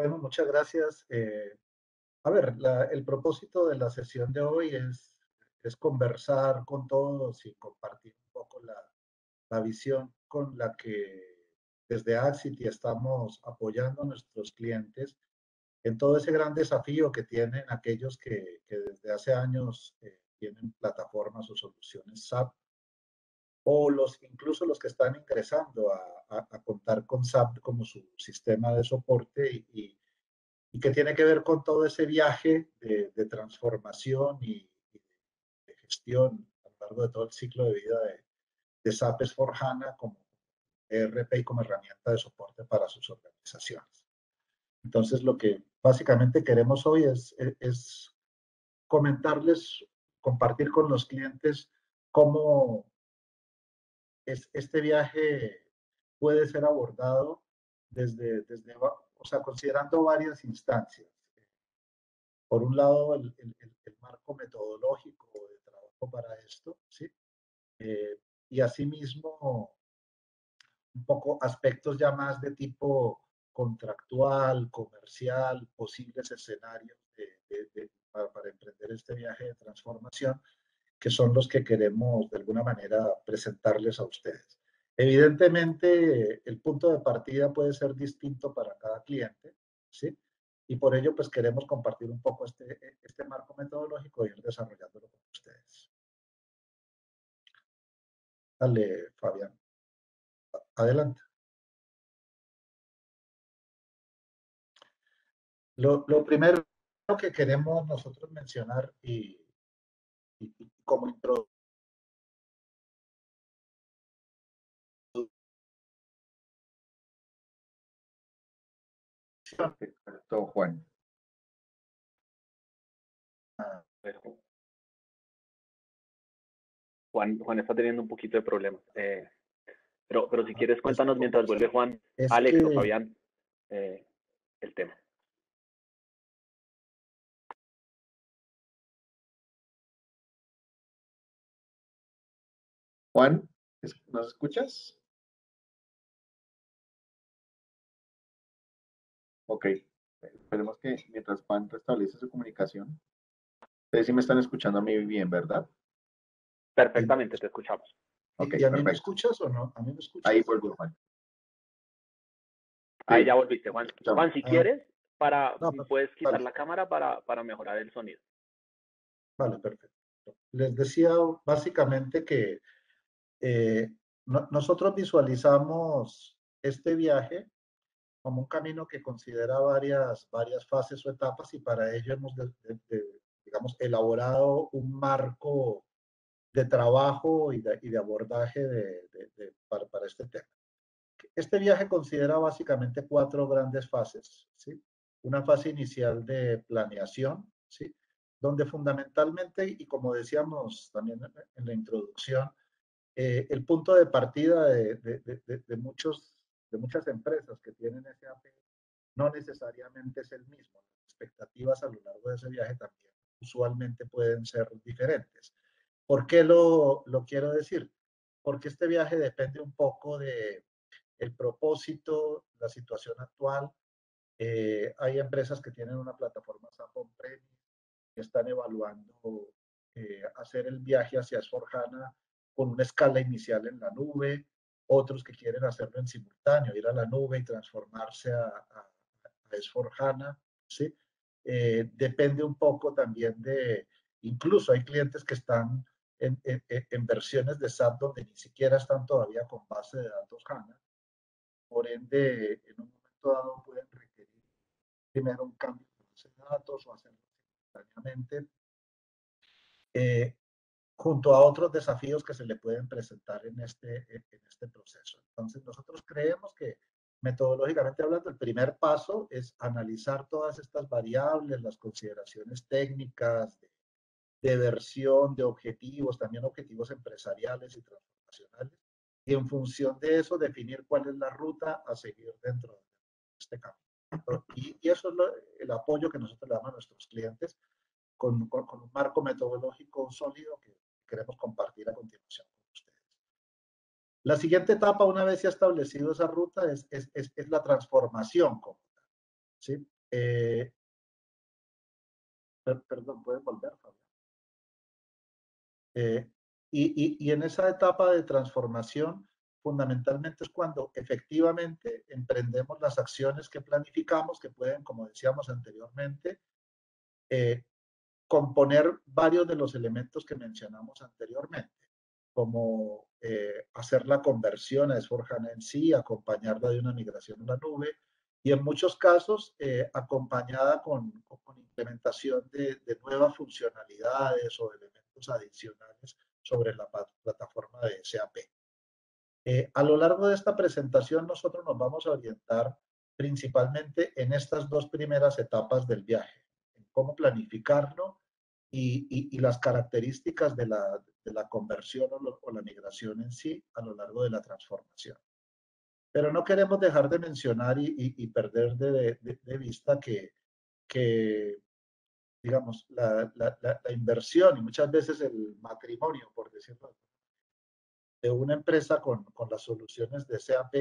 Bueno, muchas gracias. El propósito de la sesión de hoy es conversar con todos y compartir un poco la visión con la que desde Axity estamos apoyando a nuestros clientes en todo ese gran desafío que tienen aquellos que desde hace años tienen plataformas o soluciones SAP o incluso los que están ingresando a contar con SAP como su sistema de soporte y que tiene que ver con todo ese viaje de transformación y de gestión a lo largo de todo el ciclo de vida de SAP S/4HANA como ERP y como herramienta de soporte para sus organizaciones. Entonces, lo que básicamente queremos hoy es comentarles, compartir con los clientes cómo este viaje puede ser abordado o sea, considerando varias instancias. Por un lado, el marco metodológico de trabajo para esto, ¿sí? Y asimismo, un poco aspectos ya más de tipo contractual, comercial, posibles escenarios para emprender este viaje de transformación, que son los que queremos de alguna manera presentarles a ustedes. Evidentemente, el punto de partida puede ser distinto para cada cliente, ¿sí? Y por ello, pues queremos compartir un poco este marco metodológico y ir desarrollándolo con ustedes. Dale, Fabián. Adelante. Lo primero que queremos nosotros mencionar y como introducción, Perfecto, Juan. Juan está teniendo un poquito de problemas. Pero si quieres, cuéntanos mientras vuelve Juan, es Alex que, o Fabián, el tema. Juan, ¿nos escuchas? Ok, esperemos que mientras Juan restablece su comunicación, ustedes sí me están escuchando a mí bien, ¿verdad? Perfectamente, te escuchamos. Ok, ¿y a mí me perfecto. escuchas o no? ¿A mí me escuchas? Ahí vuelve Juan. Ahí Sí, ya volviste, Juan. Juan, si quieres, No, puedes quitar vale, la cámara para mejorar el sonido. vale, perfecto. Les decía básicamente que nosotros visualizamos este viaje como un camino que considera varias fases o etapas y para ello hemos, digamos, elaborado un marco de trabajo y de abordaje para este tema. Este viaje considera básicamente cuatro grandes fases, ¿sí? Una fase inicial de planeación, ¿sí? Donde fundamentalmente, y como decíamos también en la introducción, el punto de partida de muchas empresas que tienen SAP no necesariamente es el mismo. Las expectativas a lo largo de ese viaje también usualmente pueden ser diferentes. ¿Por qué lo quiero decir? Porque este viaje depende un poco de el propósito, la situación actual. Hay empresas que tienen una plataforma SAP on-premise, que están evaluando hacer el viaje hacia S/4HANA con una escala inicial en la nube, otros que quieren hacerlo en simultáneo, ir a la nube y transformarse a S/4HANA, ¿sí? Depende un poco también incluso hay clientes que están en versiones de SAP donde ni siquiera están todavía con base de datos HANA, por ende, en un momento dado pueden requerir primero un cambio de base de datos o hacerlo simultáneamente, junto a otros desafíos que se le pueden presentar en este proceso. Entonces, nosotros creemos que metodológicamente hablando, el primer paso es analizar todas estas variables, las consideraciones técnicas de versión, de objetivos, también objetivos empresariales y transformacionales, y en función de eso definir cuál es la ruta a seguir dentro de este camino. Y eso es el apoyo que nosotros le damos a nuestros clientes con un marco metodológico sólido que queremos compartir a continuación con ustedes. La siguiente etapa, una vez ya establecido esa ruta, es la transformación. ¿sí? Perdón, ¿puedes volver, Fabián? Y en esa etapa de transformación, fundamentalmente es cuando efectivamente emprendemos las acciones que planificamos, que pueden, como decíamos anteriormente, componer varios de los elementos que mencionamos anteriormente, como hacer la conversión a S/4HANA en sí, acompañarla de una migración a la nube, y en muchos casos acompañada con implementación de nuevas funcionalidades o elementos adicionales sobre la plataforma de SAP. A lo largo de esta presentación nosotros nos vamos a orientar principalmente en estas dos primeras etapas del viaje, en cómo planificarlo y las características de la conversión o la migración en sí a lo largo de la transformación. Pero no queremos dejar de mencionar y perder de vista que digamos, la inversión y muchas veces el matrimonio, por decirlo, de una empresa con las soluciones de SAP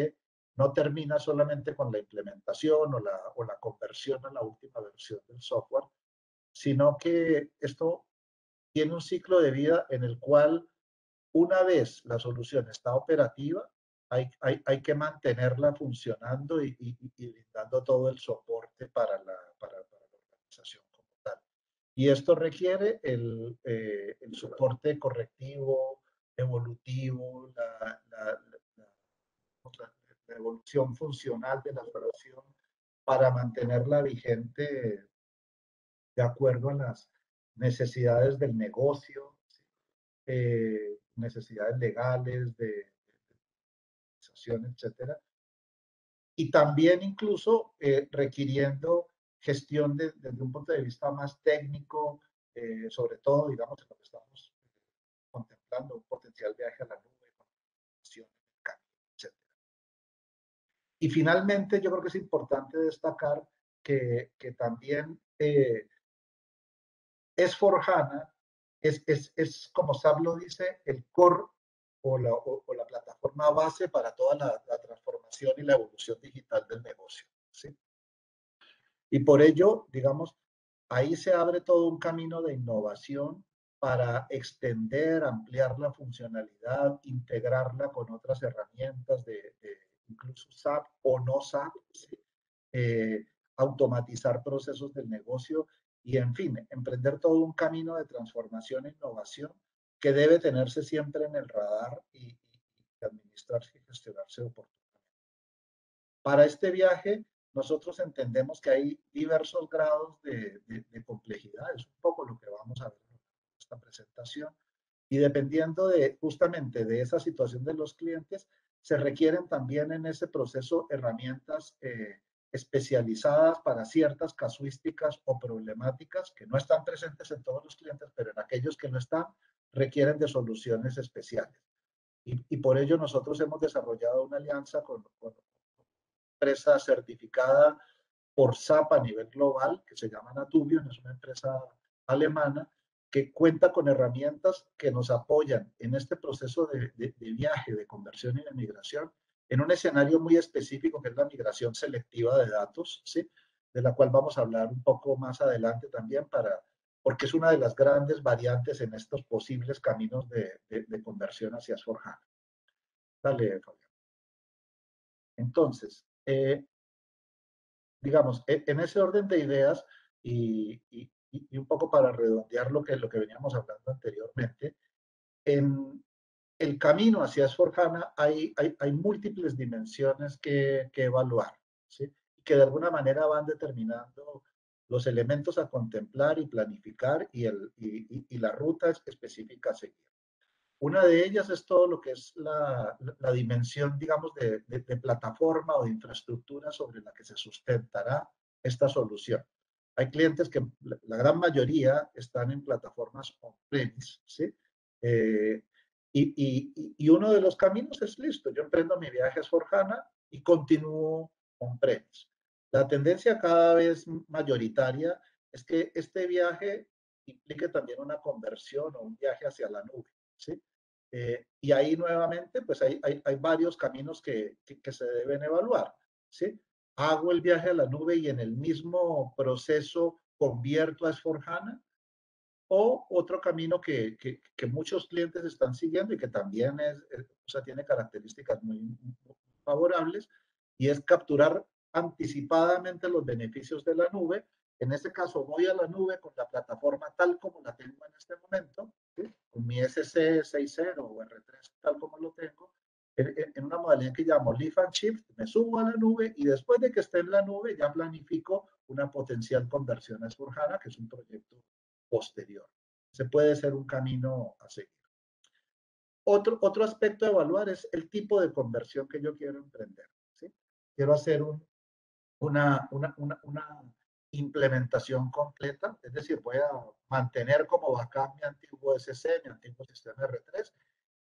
no termina solamente con la implementación o la conversión a la última versión del software, sino que esto tiene un ciclo de vida en el cual una vez la solución está operativa, hay que mantenerla funcionando y brindando todo el soporte para la organización como tal. Y esto requiere el soporte correctivo, evolutivo, la evolución funcional de la solución para mantenerla vigente de acuerdo a las necesidades del negocio, necesidades legales, de organización, etcétera. Y también incluso requiriendo gestión desde un punto de vista más técnico, sobre todo, digamos, en lo que estamos contemplando, un potencial viaje a la nube, etc. Y finalmente, yo creo que es importante destacar que también S/4HANA es, como SAP lo dice, el core o la plataforma base para toda la transformación y la evolución digital del negocio, ¿sí? Y por ello, digamos, ahí se abre todo un camino de innovación para extender, ampliar la funcionalidad, integrarla con otras herramientas de incluso SAP o no SAP, ¿sí? Automatizar procesos del negocio y, en fin, emprender todo un camino de transformación e innovación que debe tenerse siempre en el radar y administrarse y gestionarse oportunamente. Para este viaje, nosotros entendemos que hay diversos grados de complejidad, es un poco lo que vamos a ver en esta presentación, y dependiendo justamente de esa situación de los clientes, se requieren también en ese proceso herramientas especializadas para ciertas casuísticas o problemáticas que no están presentes en todos los clientes, pero en aquellos que no están, requieren de soluciones especiales. Y por ello nosotros hemos desarrollado una alianza con empresa certificada por SAP a nivel global, que se llama Natubion, es una empresa alemana, que cuenta con herramientas que nos apoyan en este proceso de viaje, de conversión y de migración, en un escenario muy específico que es la migración selectiva de datos, ¿sí? De la cual vamos a hablar un poco más adelante también, porque es una de las grandes variantes en estos posibles caminos de conversión hacia S/4HANA. Dale, Fabián. Entonces, digamos, en ese orden de ideas y un poco para redondear lo que veníamos hablando anteriormente, en el camino hacia S/4HANA hay múltiples dimensiones que evaluar, ¿sí? Que de alguna manera van determinando los elementos a contemplar y planificar y la ruta específica a seguir. Una de ellas es todo lo que es la dimensión, digamos, de plataforma o de infraestructura sobre la que se sustentará esta solución. Hay clientes que la gran mayoría están en plataformas on-premise, ¿sí? Y uno de los caminos es listo. Yo emprendo mi viaje a S/4HANA y continúo on-premise. La tendencia cada vez mayoritaria es que este viaje implique también una conversión o un viaje hacia la nube, ¿sí? Y ahí nuevamente, pues hay varios caminos que se deben evaluar, ¿sí? hago el viaje a la nube y en el mismo proceso convierto a S/4HANA, o otro camino que muchos clientes están siguiendo y que también o sea, tiene características muy favorables, y es capturar anticipadamente los beneficios de la nube. En este caso, voy a la nube con la plataforma tal como la tengo en este momento, ¿sí? Con mi SC 6.0 o R3 tal como lo tengo, en una modalidad que llamo Lift and Shift, me subo a la nube y después de que esté en la nube ya planifico una potencial conversión a S/4HANA, que es un proyecto posterior. Se puede ser un camino a seguir. Otro aspecto a evaluar es el tipo de conversión que yo quiero emprender, ¿sí? Quiero hacer una implementación completa, es decir, voy a mantener como backup mi antiguo SC, mi antiguo sistema R3,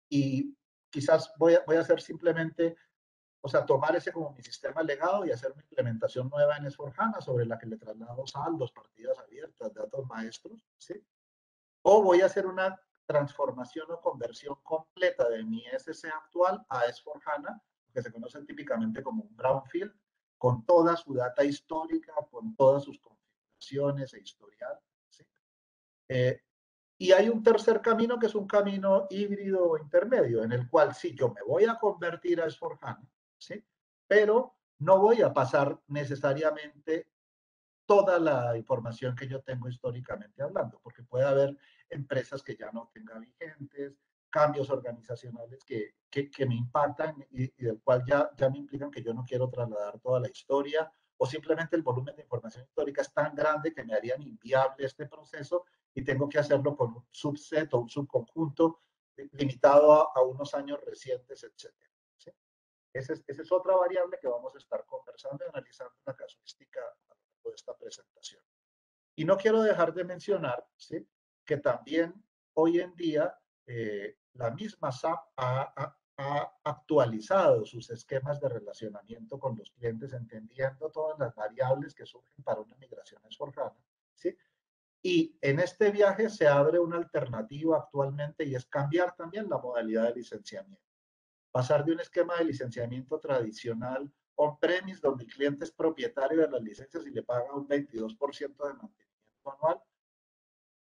y quizás voy a hacer simplemente, o sea, tomar ese como mi sistema legado y hacer una implementación nueva en S/4HANA sobre la que le traslado saldos, partidas abiertas, datos maestros, ¿sí? O voy a hacer una transformación o conversión completa de mi SC actual a S/4HANA, que se conoce típicamente como un brownfield, con toda su data histórica, con todas sus configuraciones e historial, ¿sí? Y hay un tercer camino que es un camino híbrido o intermedio, en el cual sí, yo me voy a convertir a S/4HANA, ¿sí? Pero no voy a pasar necesariamente toda la información que yo tengo históricamente hablando, porque puede haber empresas que ya no tengan vigentes, cambios organizacionales que me impactan y del cual ya me implican que yo no quiero trasladar toda la historia, o simplemente el volumen de información histórica es tan grande que me harían inviable este proceso y tengo que hacerlo con un subset o un subconjunto limitado a unos años recientes, etcétera. ¿Sí? Esa es otra variable que vamos a estar conversando y analizando la casuística a lo largo de esta presentación. Y no quiero dejar de mencionar, ¿sí?, que también hoy en día la misma SAP ha actualizado sus esquemas de relacionamiento con los clientes, entendiendo todas las variables que surgen para una migración a S/4HANA, ¿sí? Y en este viaje se abre una alternativa actualmente y es cambiar también la modalidad de licenciamiento. Pasar de un esquema de licenciamiento tradicional on-premise, donde el cliente es propietario de las licencias y le paga un 22% de mantenimiento anual,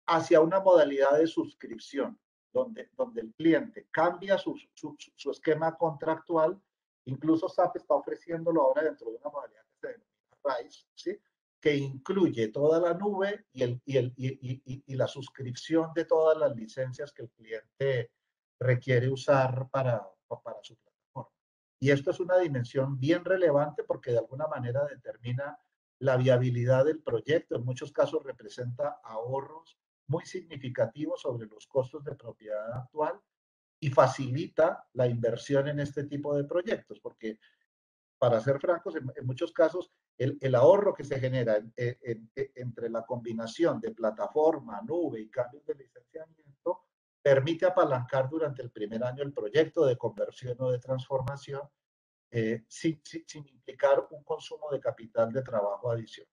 hacia una modalidad de suscripción, donde el cliente cambia su esquema contractual. Incluso SAP está ofreciéndolo ahora dentro de una modalidad que se denomina RISE, ¿sí?, que incluye toda la nube y la suscripción de todas las licencias que el cliente requiere usar para su plataforma. Y esto es una dimensión bien relevante porque de alguna manera determina la viabilidad del proyecto. En muchos casos representa ahorros muy significativos sobre los costos de propiedad actual y facilita la inversión en este tipo de proyectos, porque para ser francos, en muchos casos el ahorro que se genera entre la combinación de plataforma, nube y cambios de licenciamiento permite apalancar durante el primer año el proyecto de conversión o de transformación sin implicar un consumo de capital de trabajo adicional.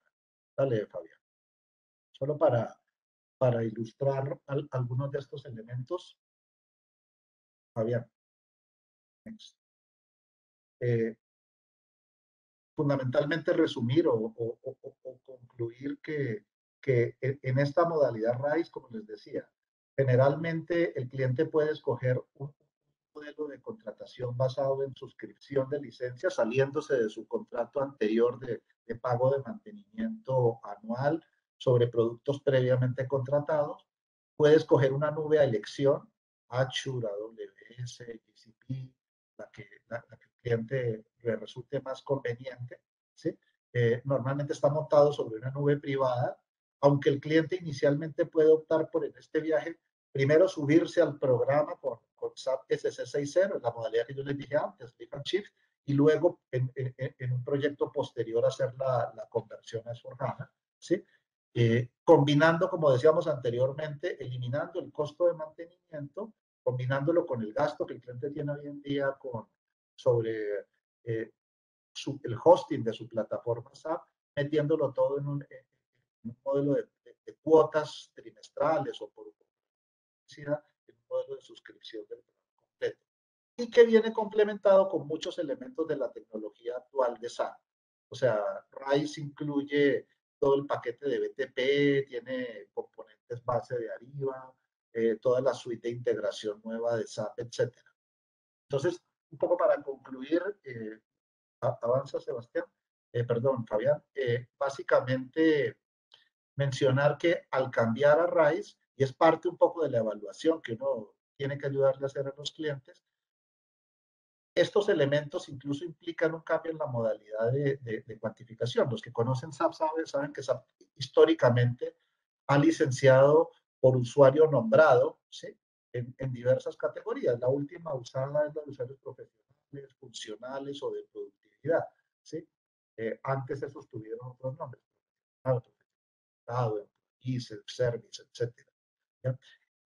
Dale, Fabián. Solo para ilustrar algunos de estos elementos. Fabián. Fundamentalmente resumir o concluir que en esta modalidad RISE, como les decía, generalmente el cliente puede escoger un modelo de contratación basado en suscripción de licencias, saliéndose de su contrato anterior de pago de mantenimiento anual sobre productos previamente contratados. Puede escoger una nube a elección, Azure, AWS, GCP, la que el cliente le resulte más conveniente, ¿sí? Normalmente está montado sobre una nube privada, aunque el cliente inicialmente puede optar por en este viaje primero subirse al programa con SAP SC60, la modalidad que yo les dije antes, Lift and Shift, y luego en un proyecto posterior hacer la conversión a S/4HANA, ¿sí? Combinando, como decíamos anteriormente, eliminando el costo de mantenimiento, combinándolo con el gasto que el cliente tiene hoy en día sobre el hosting de su plataforma SAP, metiéndolo todo en un modelo de cuotas trimestrales o por publicidad, en un modelo de suscripción del plan completo. Y que viene complementado con muchos elementos de la tecnología actual de SAP. O sea, RISE incluye todo el paquete de BTP, tiene componentes base de Ariba, toda la suite de integración nueva de SAP, etcétera. Entonces, un poco para concluir, avanza Sebastián, perdón, Fabián, básicamente mencionar que al cambiar a RISE, y es parte un poco de la evaluación que uno tiene que ayudarle a hacer a los clientes, estos elementos incluso implican un cambio en la modalidad de cuantificación. Los que conocen SAP saben que SAP históricamente ha licenciado por usuario nombrado, ¿sí? En diversas categorías. La última usada es la de usuarios profesionales, funcionales o de productividad, ¿sí? Antes esos tuvieron otros nombres, service, etcétera.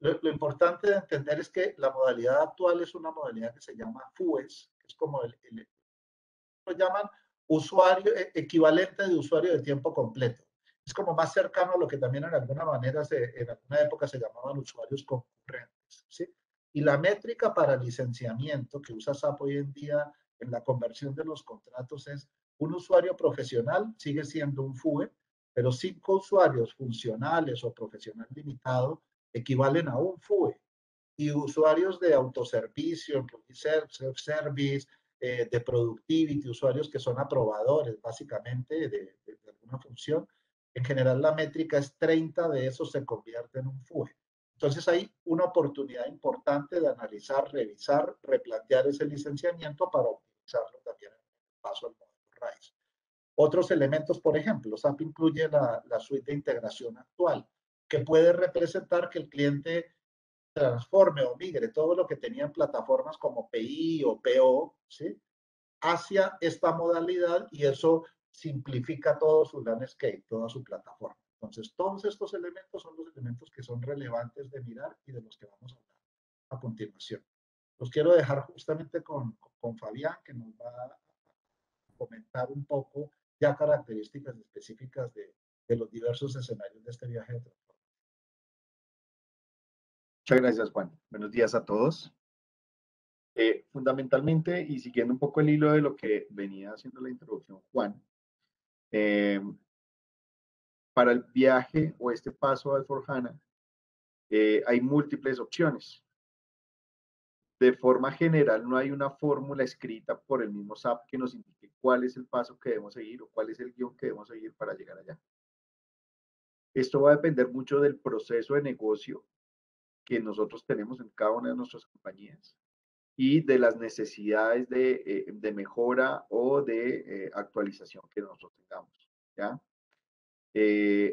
Lo importante de entender es que la modalidad actual es una modalidad que se llama FUES, que es como lo llaman usuario, equivalente de usuario de tiempo completo. Es como más cercano a lo que también en alguna manera, en alguna época se llamaban usuarios concurrentes, ¿sí? Y la métrica para licenciamiento que usa SAP hoy en día en la conversión de los contratos es un usuario profesional sigue siendo un FUE, pero 5 usuarios funcionales o profesional limitado equivalen a un FUE. Y usuarios de autoservicio, self-service, de productivity, usuarios que son aprobadores básicamente de alguna función, en general la métrica es 30 de esos se convierte en un FUE. Entonces hay una oportunidad importante de analizar, revisar, replantear ese licenciamiento para optimizarlo también en el paso al modelo RISE. Otros elementos, por ejemplo, SAP incluye la suite de integración actual, que puede representar que el cliente transforme o migre todo lo que tenía en plataformas como PI o PO, ¿sí? Hacia esta modalidad y eso simplifica todo su landscape, toda su plataforma. Entonces, todos estos elementos son los elementos que son relevantes de mirar y de los que vamos a hablar a continuación. Los quiero dejar justamente con Fabián, que nos va a comentar un poco ya características específicas de los diversos escenarios de este viaje de transformación. Muchas gracias, Juan. Buenos días a todos. Fundamentalmente, y siguiendo un poco el hilo de lo que venía haciendo la introducción Juan, para el viaje o este paso a S/4HANA, hay múltiples opciones. De forma general, no hay una fórmula escrita por el mismo SAP que nos indique cuál es el paso que debemos seguir o cuál es el guión que debemos seguir para llegar allá. Esto va a depender mucho del proceso de negocio que nosotros tenemos en cada una de nuestras compañías y de las necesidades de mejora o de actualización que nosotros tengamos, ¿ya?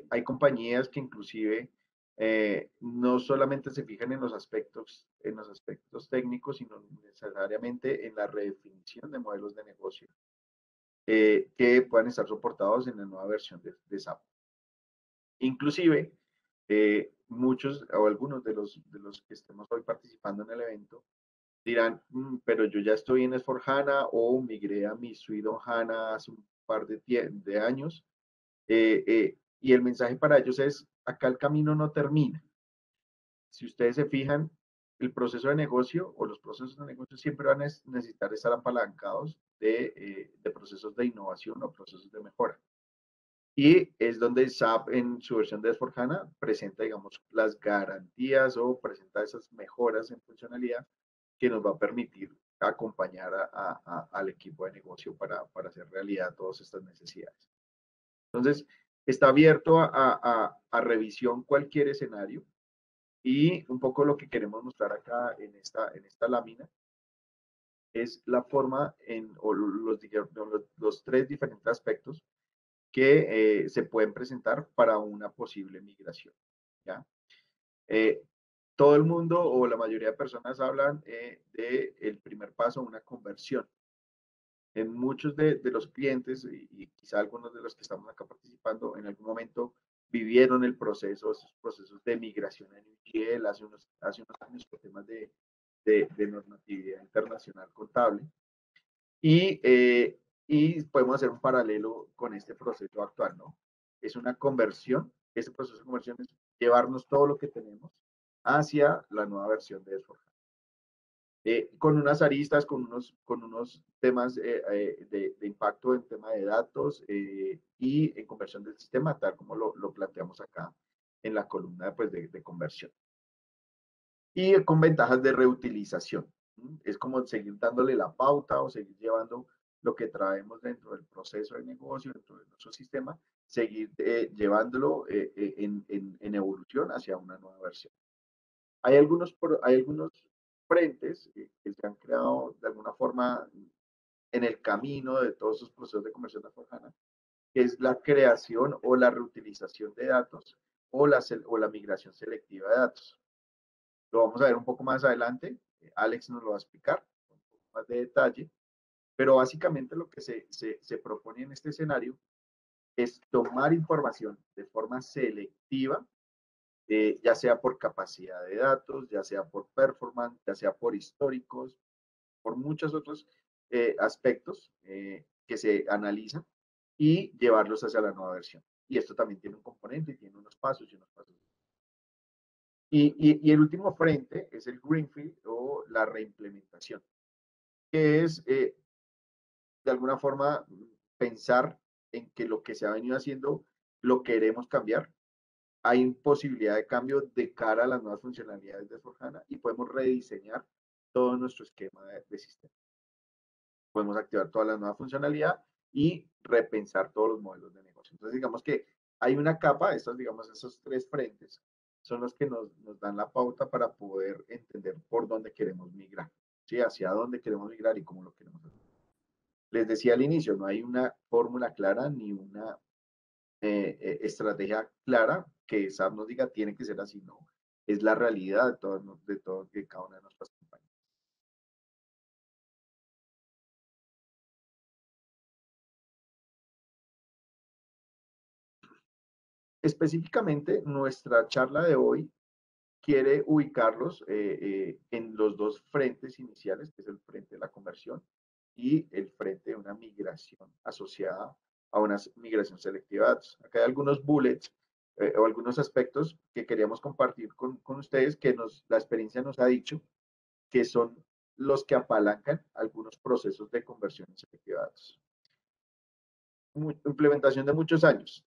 Hay compañías que inclusive no solamente se fijan en los aspectos técnicos, sino necesariamente en la redefinición de modelos de negocio que puedan estar soportados en la nueva versión de SAP. Inclusive, muchos o algunos de los que estemos hoy participando en el evento dirán, pero yo ya estoy en S/4HANA o migré a mi suite on HANA hace un par de años. Y el mensaje para ellos es, acá el camino no termina. Si ustedes se fijan, el proceso de negocio o los procesos de negocio siempre van a necesitar estar apalancados de procesos de innovación o procesos de mejora. Y es donde SAP en su versión de S/4HANA presenta, digamos, las garantías o presenta esas mejoras en funcionalidad que nos va a permitir acompañar al equipo de negocio para hacer realidad todas estas necesidades. Entonces, está abierto a revisión cualquier escenario y un poco lo que queremos mostrar acá en esta lámina es la forma o los 3 diferentes aspectos que se pueden presentar para una posible migración, ¿ya? Todo el mundo o la mayoría de personas hablan del primer paso, una conversión. En muchos de los clientes y quizá algunos de los que estamos acá participando en algún momento vivieron esos procesos de migración en UGL hace unos años por temas de normatividad internacional contable y podemos hacer un paralelo con este proceso actual, ¿no? Es una conversión, este proceso de conversión es llevarnos todo lo que tenemos hacia la nueva versión de S/4HANA. con unas aristas, con unos temas de impacto en tema de datos y en conversión del sistema, tal como lo planteamos acá en la columna pues, de conversión. Y con ventajas de reutilización. Es como seguir dándole la pauta o seguir llevando lo que traemos dentro del proceso de negocio, dentro de nuestro sistema, seguir llevándolo en evolución hacia una nueva versión. Hay algunos frentes que se han creado de alguna forma en el camino de todos esos procesos de conversión de S/4HANA, que es la creación o la reutilización de datos o la migración selectiva de datos. Lo vamos a ver un poco más adelante. Alex nos lo va a explicar con un poco más de detalle. Pero básicamente lo que se propone en este escenario es tomar información de forma selectiva, ya sea por capacidad de datos, ya sea por performance, ya sea por históricos, por muchos otros aspectos que se analizan y llevarlos hacia la nueva versión. Y esto también tiene un componente y tiene unos pasos y unos pasos. Y el último frente es el Greenfield o la reimplementación, que es de alguna forma pensar en que lo que se ha venido haciendo lo queremos cambiar. Hay posibilidad de cambio de cara a las nuevas funcionalidades de S/4HANA y podemos rediseñar todo nuestro esquema de sistema. Podemos activar toda la nueva funcionalidad y repensar todos los modelos de negocio. Entonces, digamos que hay una capa, esos tres frentes son los que nos dan la pauta para poder entender por dónde queremos migrar, ¿sí? Hacia dónde queremos migrar y cómo lo queremos hacer. Les decía al inicio, no hay una fórmula clara ni una estrategia clara que SAP nos diga tiene que ser así, no. Es la realidad de cada una de nuestras compañías. Específicamente, nuestra charla de hoy quiere ubicarlos en los dos frentes iniciales, que es el frente de la conversión y el frente de una migración asociada a una migración selectiva de datos. Acá hay algunos bullets o algunos aspectos que queríamos compartir con ustedes que la experiencia nos ha dicho que son los que apalancan algunos procesos de conversión selectiva de datos. Implementación de muchos años,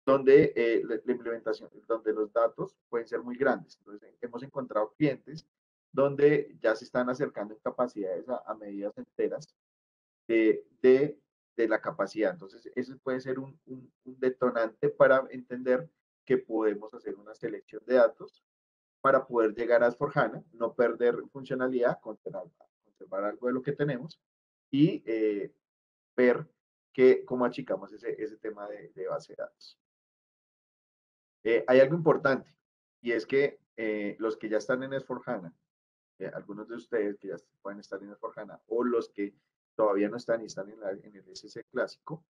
donde la implementación, donde los datos pueden ser muy grandes. Entonces, hemos encontrado clientes donde ya se están acercando en capacidades a medidas enteras de la capacidad. Entonces, ese puede ser un detonante para entender que podemos hacer una selección de datos para poder llegar a S/4HANA, no perder funcionalidad, conservar algo de lo que tenemos y ver cómo achicamos ese tema de base de datos. Hay algo importante y es que los que ya están en S/4HANA, algunos de ustedes que ya pueden estar en S/4HANA o los que todavía no están y están en el SC clásico,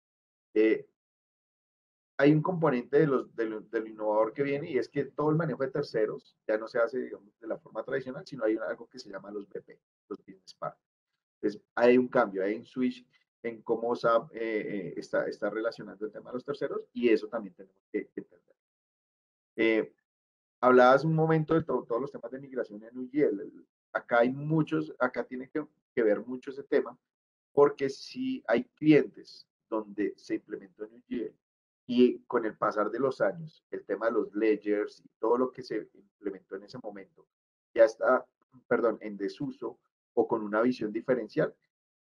hay un componente del innovador que viene y es que todo el manejo de terceros ya no se hace, digamos, de la forma tradicional, sino hay algo que se llama los BP, los Business Partners. Entonces, hay un cambio, hay un switch en cómo SAP está relacionando el tema de los terceros y eso también tenemos que entender. Hablabas un momento de todos los temas de migración en UGL. Acá hay muchos, acá tiene que ver mucho ese tema, porque si hay clientes donde se implementó en UGL y con el pasar de los años, el tema de los ledgers y todo lo que se implementó en ese momento ya está, perdón, en desuso o con una visión diferencial,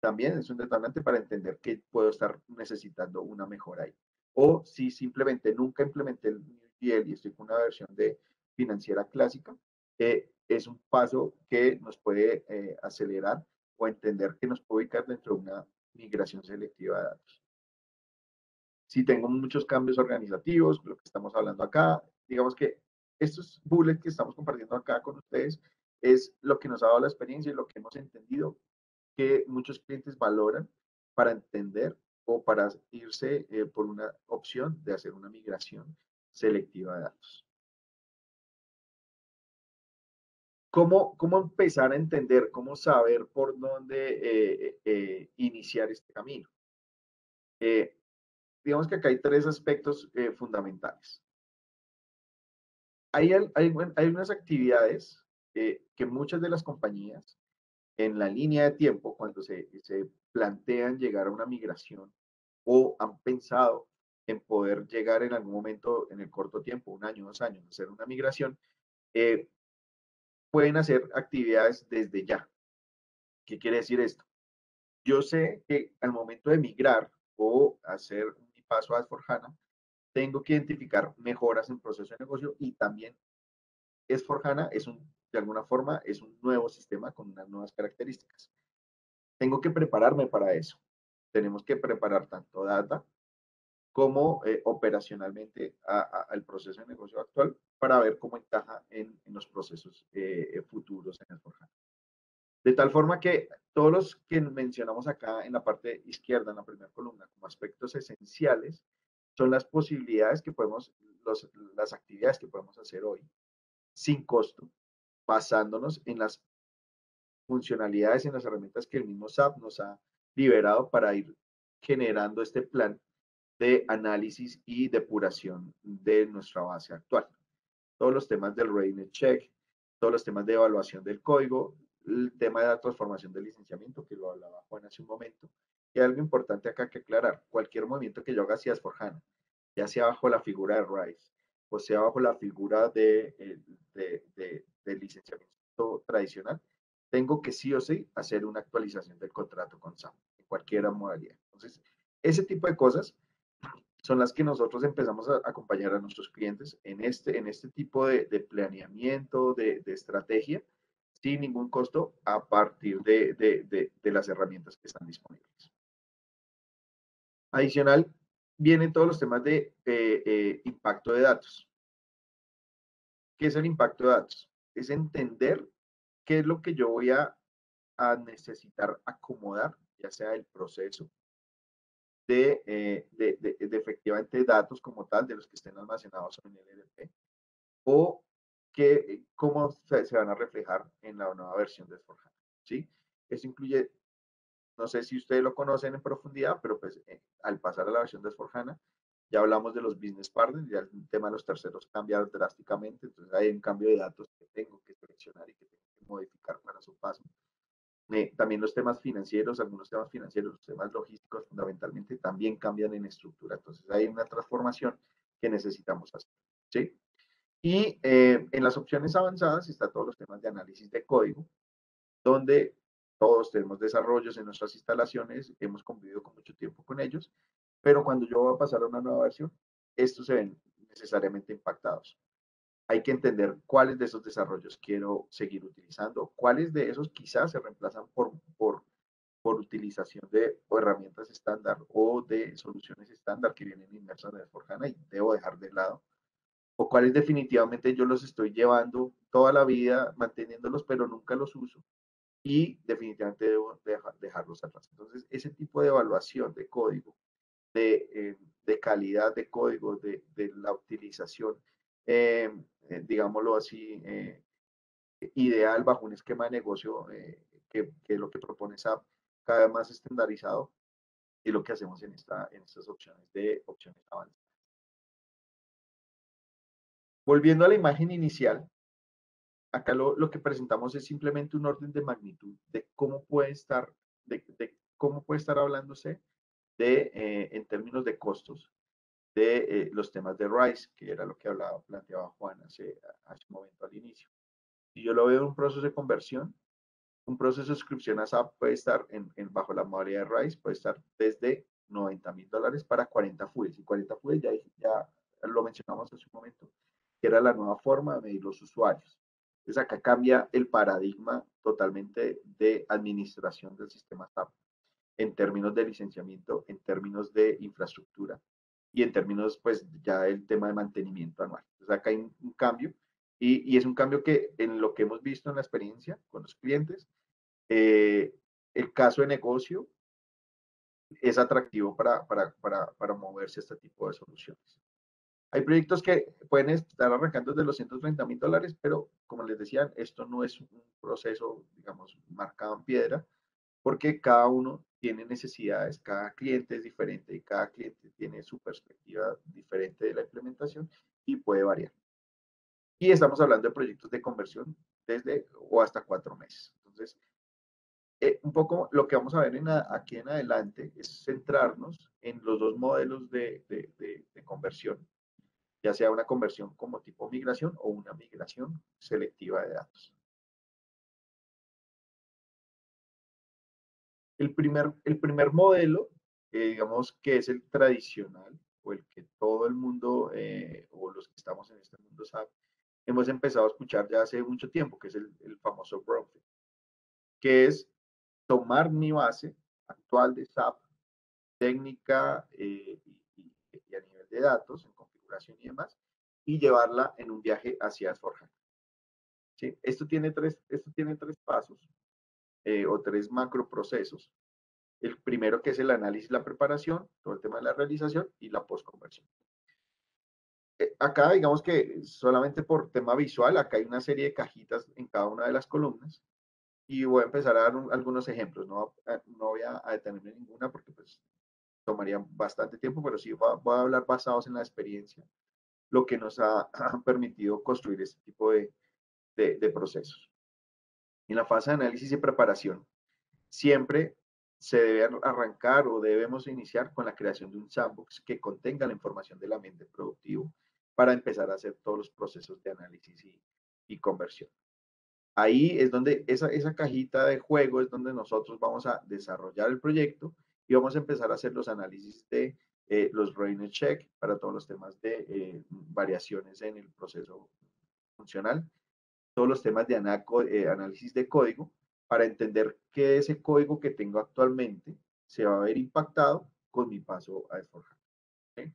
también es un detonante para entender que puedo estar necesitando una mejora ahí. O si simplemente nunca implementé el UGL y estoy con una versión de financiera clásica, es un paso que nos puede acelerar o entender que nos puede ubicar dentro de una migración selectiva de datos. Si tengo muchos cambios organizativos, lo que estamos hablando acá, digamos que estos bullets que estamos compartiendo acá con ustedes es lo que nos ha dado la experiencia y lo que hemos entendido que muchos clientes valoran para entender o para irse por una opción de hacer una migración selectiva de datos. ¿Cómo empezar a entender, cómo saber por dónde iniciar este camino? Digamos que acá hay tres aspectos fundamentales. Hay unas actividades que muchas de las compañías en la línea de tiempo, cuando se plantean llegar a una migración o han pensado en poder llegar en algún momento en el corto tiempo, 1 año, 2 años, hacer una migración, pueden hacer actividades desde ya. ¿Qué quiere decir esto? Yo sé que al momento de migrar o hacer mi paso a S/4HANA, tengo que identificar mejoras en proceso de negocio y también S/4HANA de alguna forma, es un nuevo sistema con unas nuevas características. Tengo que prepararme para eso. Tenemos que preparar tanto data como operacionalmente al proceso de negocio actual para ver cómo encaja en los procesos futuros en S/4HANA. De tal forma que todos los que mencionamos acá en la parte izquierda, en la primera columna, como aspectos esenciales, son las posibilidades que podemos, las actividades que podemos hacer hoy sin costo, basándonos en las funcionalidades y en las herramientas que el mismo SAP nos ha liberado para ir generando este plan de análisis y depuración de nuestra base actual. Todos los temas del readiness check, todos los temas de evaluación del código, el tema de la transformación del licenciamiento, que lo hablaba Juan hace un momento. Y algo importante acá que aclarar, cualquier movimiento que yo haga hacia S/4HANA, ya sea bajo la figura de RISE o sea bajo la figura de licenciamiento tradicional, tengo que sí o sí hacer una actualización del contrato con SAP, en cualquier modalidad. Entonces, ese tipo de cosas son las que nosotros empezamos a acompañar a nuestros clientes en este tipo de planeamiento, de estrategia, sin ningún costo, a partir de las herramientas que están disponibles. Adicional, vienen todos los temas de impacto de datos. ¿Qué es el impacto de datos? Es entender qué es lo que yo voy a necesitar acomodar, ya sea el proceso de efectivamente datos como tal, de los que estén almacenados en el ERP, o que, cómo se van a reflejar en la nueva versión de S/4HANA, ¿sí? Eso incluye, no sé si ustedes lo conocen en profundidad, pero pues al pasar a la versión de S/4HANA, ya hablamos de los business partners, ya el tema de los terceros cambia drásticamente, entonces hay un cambio de datos que tengo que seleccionar y que tengo que modificar para su paso. También los temas financieros, algunos temas financieros, los temas logísticos fundamentalmente también cambian en estructura. Entonces hay una transformación que necesitamos hacer. ¿Sí? Y en las opciones avanzadas está todos los temas de análisis de código, donde todos tenemos desarrollos en nuestras instalaciones, hemos convivido con mucho tiempo con ellos, pero cuando yo voy a pasar a una nueva versión, estos se ven necesariamente impactados. Hay que entender cuáles de esos desarrollos quiero seguir utilizando, cuáles de esos quizás se reemplazan por utilización de herramientas estándar o de soluciones estándar que vienen inmersas en S/4HANA y debo dejar de lado, o cuáles definitivamente yo los estoy llevando toda la vida, manteniéndolos, pero nunca los uso y definitivamente debo dejarlos atrás. Entonces, ese tipo de evaluación de código, de calidad de código, de la utilización, digámoslo así, ideal bajo un esquema de negocio que lo que propone SAP cada vez más estandarizado y lo que hacemos en estas opciones avanzadas. Volviendo a la imagen inicial, acá lo que presentamos es simplemente un orden de magnitud de cómo puede estar, cómo puede estar hablándose en términos de costos de los temas de RISE, que era lo que planteaba Juan hace un momento al inicio. Si yo lo veo en un proceso de conversión, un proceso de suscripción a SAP puede estar bajo la modalidad de RISE, puede estar desde $90,000 para 40 FUEs. Y 40 FUEs ya lo mencionamos hace un momento, que era la nueva forma de medir los usuarios. Entonces acá cambia el paradigma totalmente de administración del sistema SAP en términos de licenciamiento, en términos de infraestructura y en términos, pues, ya del tema de mantenimiento anual. Entonces acá hay un cambio y es un cambio que en lo que hemos visto en la experiencia con los clientes, el caso de negocio es atractivo para moverse a este tipo de soluciones. Hay proyectos que pueden estar arrancando desde los $130,000, pero como les decía, esto no es un proceso, digamos, marcado en piedra, porque cada uno tiene necesidades, cada cliente es diferente y cada cliente tiene su perspectiva diferente de la implementación y puede variar. Y estamos hablando de proyectos de conversión desde o hasta 4 meses. Entonces, un poco lo que vamos a ver aquí en adelante es centrarnos en los dos modelos de conversión, ya sea una conversión como tipo migración o una migración selectiva de datos. El primer modelo, digamos que es el tradicional, o el que todo el mundo, o los que estamos en este mundo SAP, hemos empezado a escuchar ya hace mucho tiempo, que es el famoso brownfield, que es tomar mi base actual de SAP, técnica y a nivel de datos, en configuración y demás, y llevarla en un viaje hacia S4HANA. ¿Sí? Esto tiene tres pasos, o tres macro procesos. El primero, que es el análisis, la preparación, todo el tema de la realización y la postconversión. Acá, digamos que solamente por tema visual, acá hay una serie de cajitas en cada una de las columnas y voy a empezar a dar algunos ejemplos. No voy a detenerme en ninguna porque pues tomaría bastante tiempo, pero sí voy a hablar basados en la experiencia, lo que nos ha permitido construir este tipo de procesos. En la fase de análisis y preparación, siempre se debe arrancar o debemos iniciar con la creación de un sandbox que contenga la información del ambiente productivo para empezar a hacer todos los procesos de análisis y conversión. Ahí es donde esa cajita de juego es donde nosotros vamos a desarrollar el proyecto y vamos a empezar a hacer los análisis de los readiness check para todos los temas de variaciones en el proceso funcional, todos los temas de análisis de código para entender que ese código que tengo actualmente se va a ver impactado con mi paso a S4HANA. ¿Okay?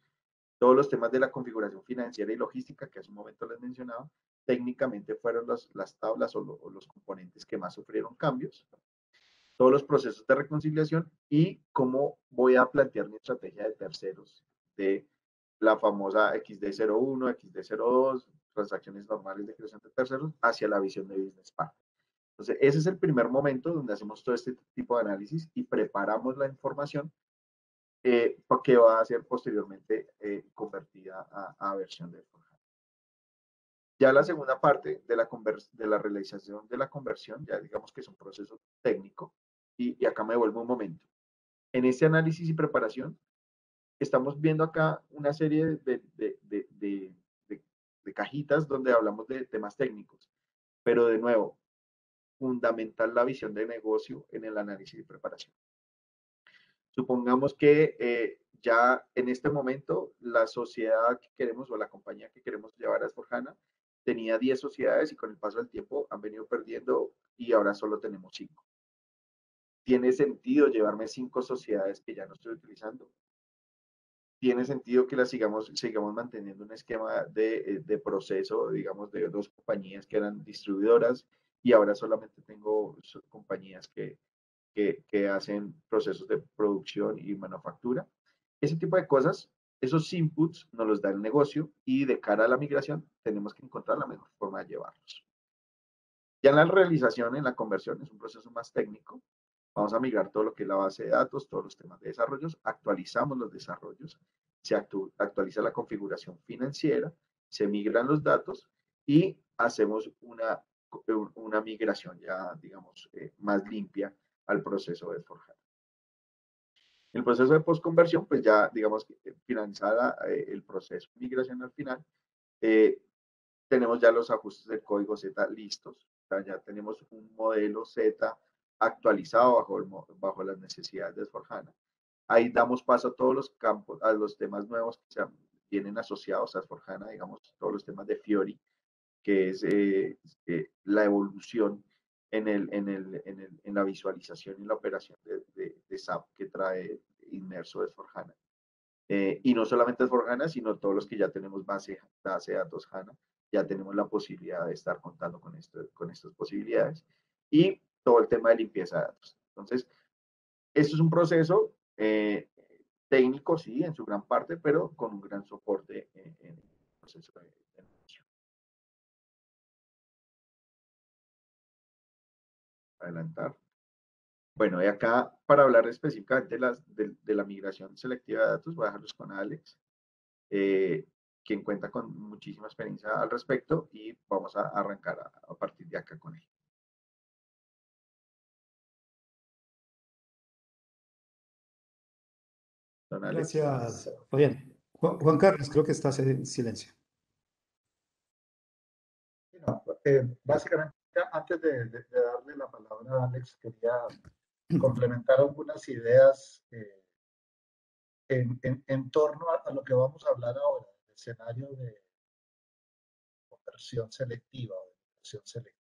Todos los temas de la configuración financiera y logística que hace un momento les mencionaba, técnicamente fueron las tablas o los componentes que más sufrieron cambios, todos los procesos de reconciliación y cómo voy a plantear mi estrategia de terceros de la famosa XD01, XD02, transacciones normales de creación de terceros, hacia la visión de Business Partner. Entonces, ese es el primer momento donde hacemos todo este tipo de análisis y preparamos la información que va a ser posteriormente convertida a versión de Forja. Ya la segunda parte de la realización de la conversión, ya digamos que es un proceso técnico, y acá me devuelvo un momento. En este análisis y preparación, estamos viendo acá una serie de cajitas donde hablamos de temas técnicos, pero de nuevo, fundamental la visión de negocio en el análisis y preparación. Supongamos que ya en este momento la sociedad que queremos o la compañía que queremos llevar a S4HANA tenía 10 sociedades y con el paso del tiempo han venido perdiendo y ahora solo tenemos 5. ¿Tiene sentido llevarme 5 sociedades que ya no estoy utilizando? ¿Tiene sentido que las sigamos manteniendo un esquema de proceso, digamos, de 2 compañías que eran distribuidoras y ahora solamente tengo compañías que hacen procesos de producción y manufactura? Ese tipo de cosas, esos inputs nos los da el negocio y de cara a la migración tenemos que encontrar la mejor forma de llevarlos. Ya en la realización, en la conversión, es un proceso más técnico. Vamos a migrar todo lo que es la base de datos, todos los temas de desarrollos, actualizamos los desarrollos, se actualiza la configuración financiera, se migran los datos y hacemos una migración ya, digamos, más limpia al proceso de forjar. El proceso de postconversión, pues ya, digamos, finalizada el proceso de migración al final, eh, tenemos ya los ajustes del código Z listos, o sea, ya tenemos un modelo Z actualizado bajo las necesidades de S4HANA. Ahí damos paso a todos los campos, a los temas nuevos que vienen asociados a S4HANA, digamos, todos los temas de Fiori, que es la evolución en la visualización y la operación de SAP que trae inmerso S4HANA. Y no solamente S4HANA, sino todos los que ya tenemos base de datos HANA, ya tenemos la posibilidad de estar contando con estas posibilidades. Y todo el tema de limpieza de datos. Entonces, esto es un proceso técnico, sí, en su gran parte, pero con un gran soporte en el proceso de negocio. Adelantar. Bueno, y acá para hablar específicamente de la migración selectiva de datos, voy a dejarlos con Alex, quien cuenta con muchísima experiencia al respecto y vamos a arrancar a partir de acá con él. Don Alex. Gracias. Bien. Juan Carlos, creo que estás en silencio. No, básicamente, antes de darle la palabra a Alex, quería complementar algunas ideas en torno a lo que vamos a hablar ahora, el escenario de conversión selectiva o de conversión selectiva.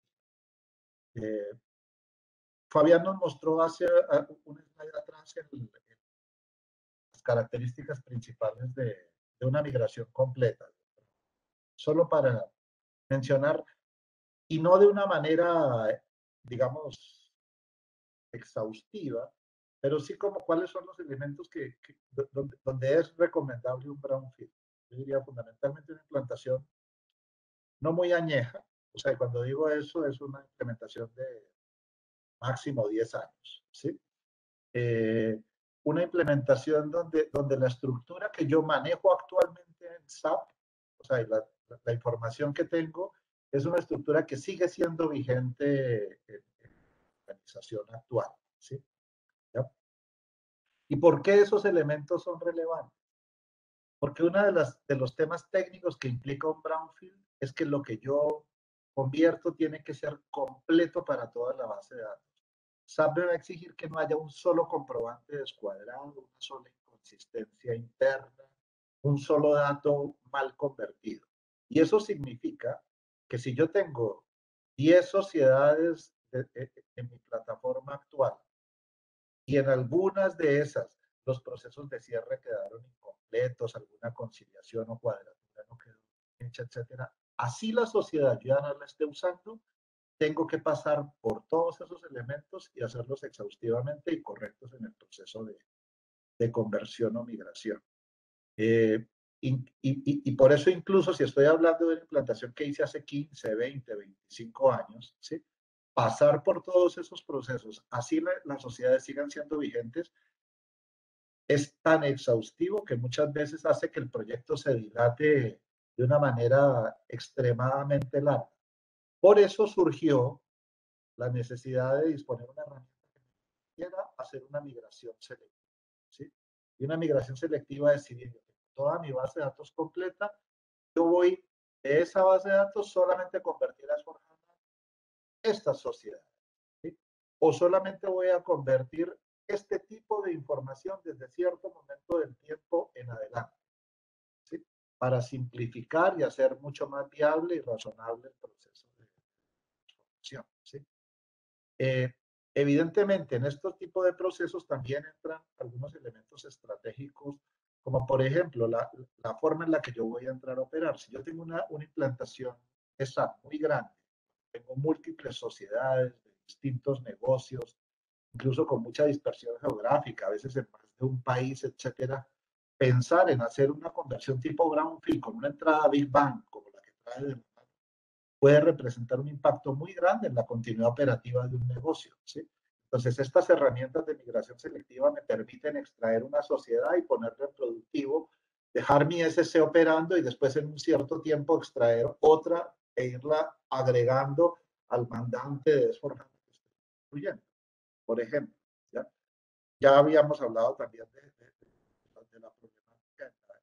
Fabián nos mostró hace un slide atrás las características principales de una migración completa. Solo para mencionar, y no de una manera, digamos, exhaustiva, pero sí como cuáles son los elementos donde es recomendable un brownfield. Yo diría fundamentalmente una implantación no muy añeja, o sea, cuando digo eso es una implementación de máximo 10 años, ¿sí? Una implementación donde la estructura que yo manejo actualmente en SAP, o sea, la información que tengo, es una estructura que sigue siendo vigente en la organización actual, ¿sí? ¿Ya? ¿Y por qué esos elementos son relevantes? Porque uno de los temas técnicos que implica un brownfield es que lo que yo convierto tiene que ser completo para toda la base de datos. SAP me va a exigir que no haya un solo comprobante descuadrado, una sola inconsistencia interna, un solo dato mal convertido. Y eso significa que si yo tengo 10 sociedades en mi plataforma actual y en algunas de esas los procesos de cierre quedaron incompletos, alguna conciliación o cuadratura no quedó hecha, etcétera, así la sociedad ya no la esté usando, tengo que pasar por todos esos elementos y hacerlos exhaustivamente y correctos en el proceso de conversión o migración. Y por eso incluso si estoy hablando de una implantación que hice hace 15, 20, 25 años, ¿sí? Pasar por todos esos procesos, así las sociedades sigan siendo vigentes, es tan exhaustivo que muchas veces hace que el proyecto se dilate de una manera extremadamente larga. Por eso surgió la necesidad de disponer de una herramienta que permitiera hacer una migración selectiva, ¿sí? Y una migración selectiva es, si bien yo tengo toda mi base de datos completa, yo voy de esa base de datos solamente a convertir a S/4HANA estas sociedades, ¿sí? O solamente voy a convertir este tipo de información desde cierto momento del tiempo en adelante, ¿sí? Para simplificar y hacer mucho más viable y razonable el proceso de transformación, ¿sí? Evidentemente, en estos tipos de procesos también entran algunos elementos estratégicos, como por ejemplo la forma en la que yo voy a entrar a operar. Si yo tengo una implantación SAP muy grande, tengo múltiples sociedades de distintos negocios, incluso con mucha dispersión geográfica, a veces en más de un país, etcétera, pensar en hacer una conversión tipo brownfield con una entrada Big Bang, como la que trae de puede representar un impacto muy grande en la continuidad operativa de un negocio, ¿sí? Entonces, estas herramientas de migración selectiva me permiten extraer una sociedad y ponerla en productivo, dejar mi SC operando y después en un cierto tiempo extraer otra e irla agregando al mandante de S/4HANA que estoy construyendo. Por ejemplo, ya habíamos hablado también de la problemática en la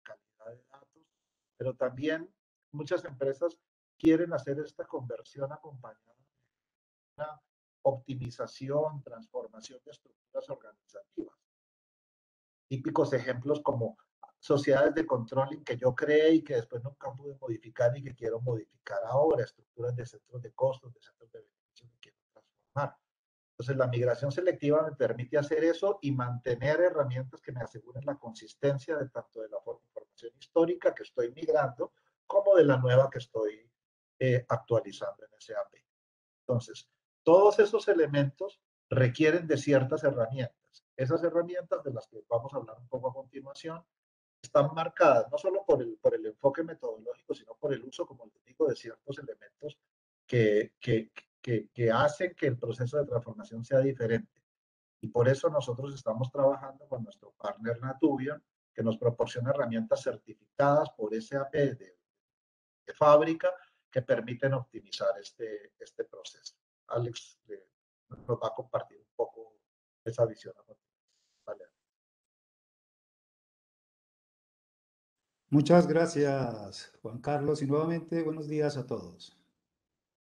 calidad de datos, pero también muchas empresas quieren hacer esta conversión acompañada de una optimización, transformación de estructuras organizativas. Típicos ejemplos como sociedades de controlling que yo creé y que después nunca pude modificar y que quiero modificar ahora, estructuras de centros de costos, de centros de beneficios que quiero transformar. Entonces, la migración selectiva me permite hacer eso y mantener herramientas que me aseguren la consistencia de tanto de la información histórica que estoy migrando como de la nueva que estoy actualizando en SAP. Entonces, todos esos elementos requieren de ciertas herramientas. Esas herramientas de las que vamos a hablar un poco a continuación están marcadas no solo por el enfoque metodológico, sino por el uso, como les digo, de ciertos elementos que hacen que el proceso de transformación sea diferente. Y por eso nosotros estamos trabajando con nuestro partner Natuvion, que nos proporciona herramientas certificadas por SAP de fábrica que permiten optimizar este proceso. Alex nos va a compartir un poco esa visión. Vale. Muchas gracias, Juan Carlos, y nuevamente buenos días a todos.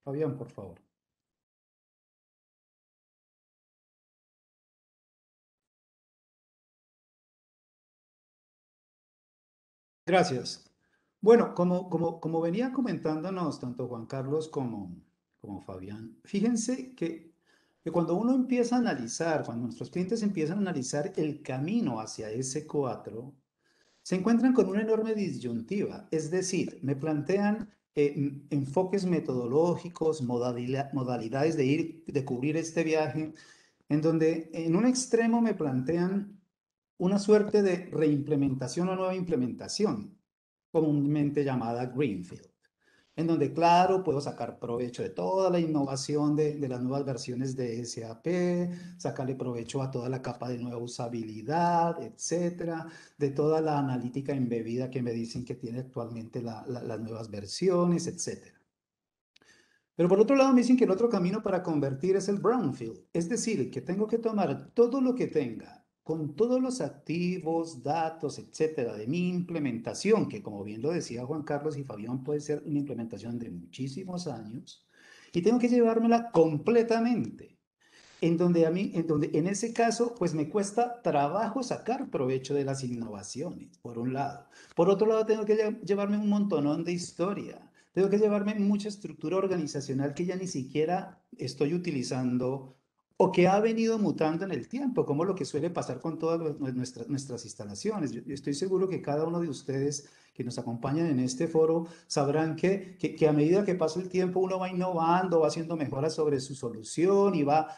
Fabián, por favor. Gracias. Bueno, como venía comentándonos tanto Juan Carlos como Fabián, fíjense que cuando uno empieza a analizar, cuando nuestros clientes empiezan a analizar el camino hacia S4, se encuentran con una enorme disyuntiva. Es decir, me plantean enfoques metodológicos, modalidades de cubrir este viaje, en donde en un extremo me plantean una suerte de reimplementación o nueva implementación, comúnmente llamada Greenfield, en donde, claro, puedo sacar provecho de toda la innovación de las nuevas versiones de SAP, sacarle provecho a toda la capa de nueva usabilidad, etcétera, de toda la analítica embebida que me dicen que tiene actualmente las nuevas versiones, etcétera. Pero por otro lado me dicen que el otro camino para convertir es el brownfield, es decir, que tengo que tomar todo lo que tenga, con todos los activos, datos, etcétera, de mi implementación, que como bien lo decía Juan Carlos y Fabián, puede ser una implementación de muchísimos años, y tengo que llevármela completamente. En ese caso, pues me cuesta trabajo sacar provecho de las innovaciones, por un lado. Por otro lado, tengo que llevarme un montonón de historia. Tengo que llevarme mucha estructura organizacional que ya ni siquiera estoy utilizando o que ha venido mutando en el tiempo, como lo que suele pasar con todas nuestras instalaciones. Yo estoy seguro que cada uno de ustedes que nos acompañan en este foro sabrán que a medida que pasa el tiempo uno va innovando, va haciendo mejoras sobre su solución y va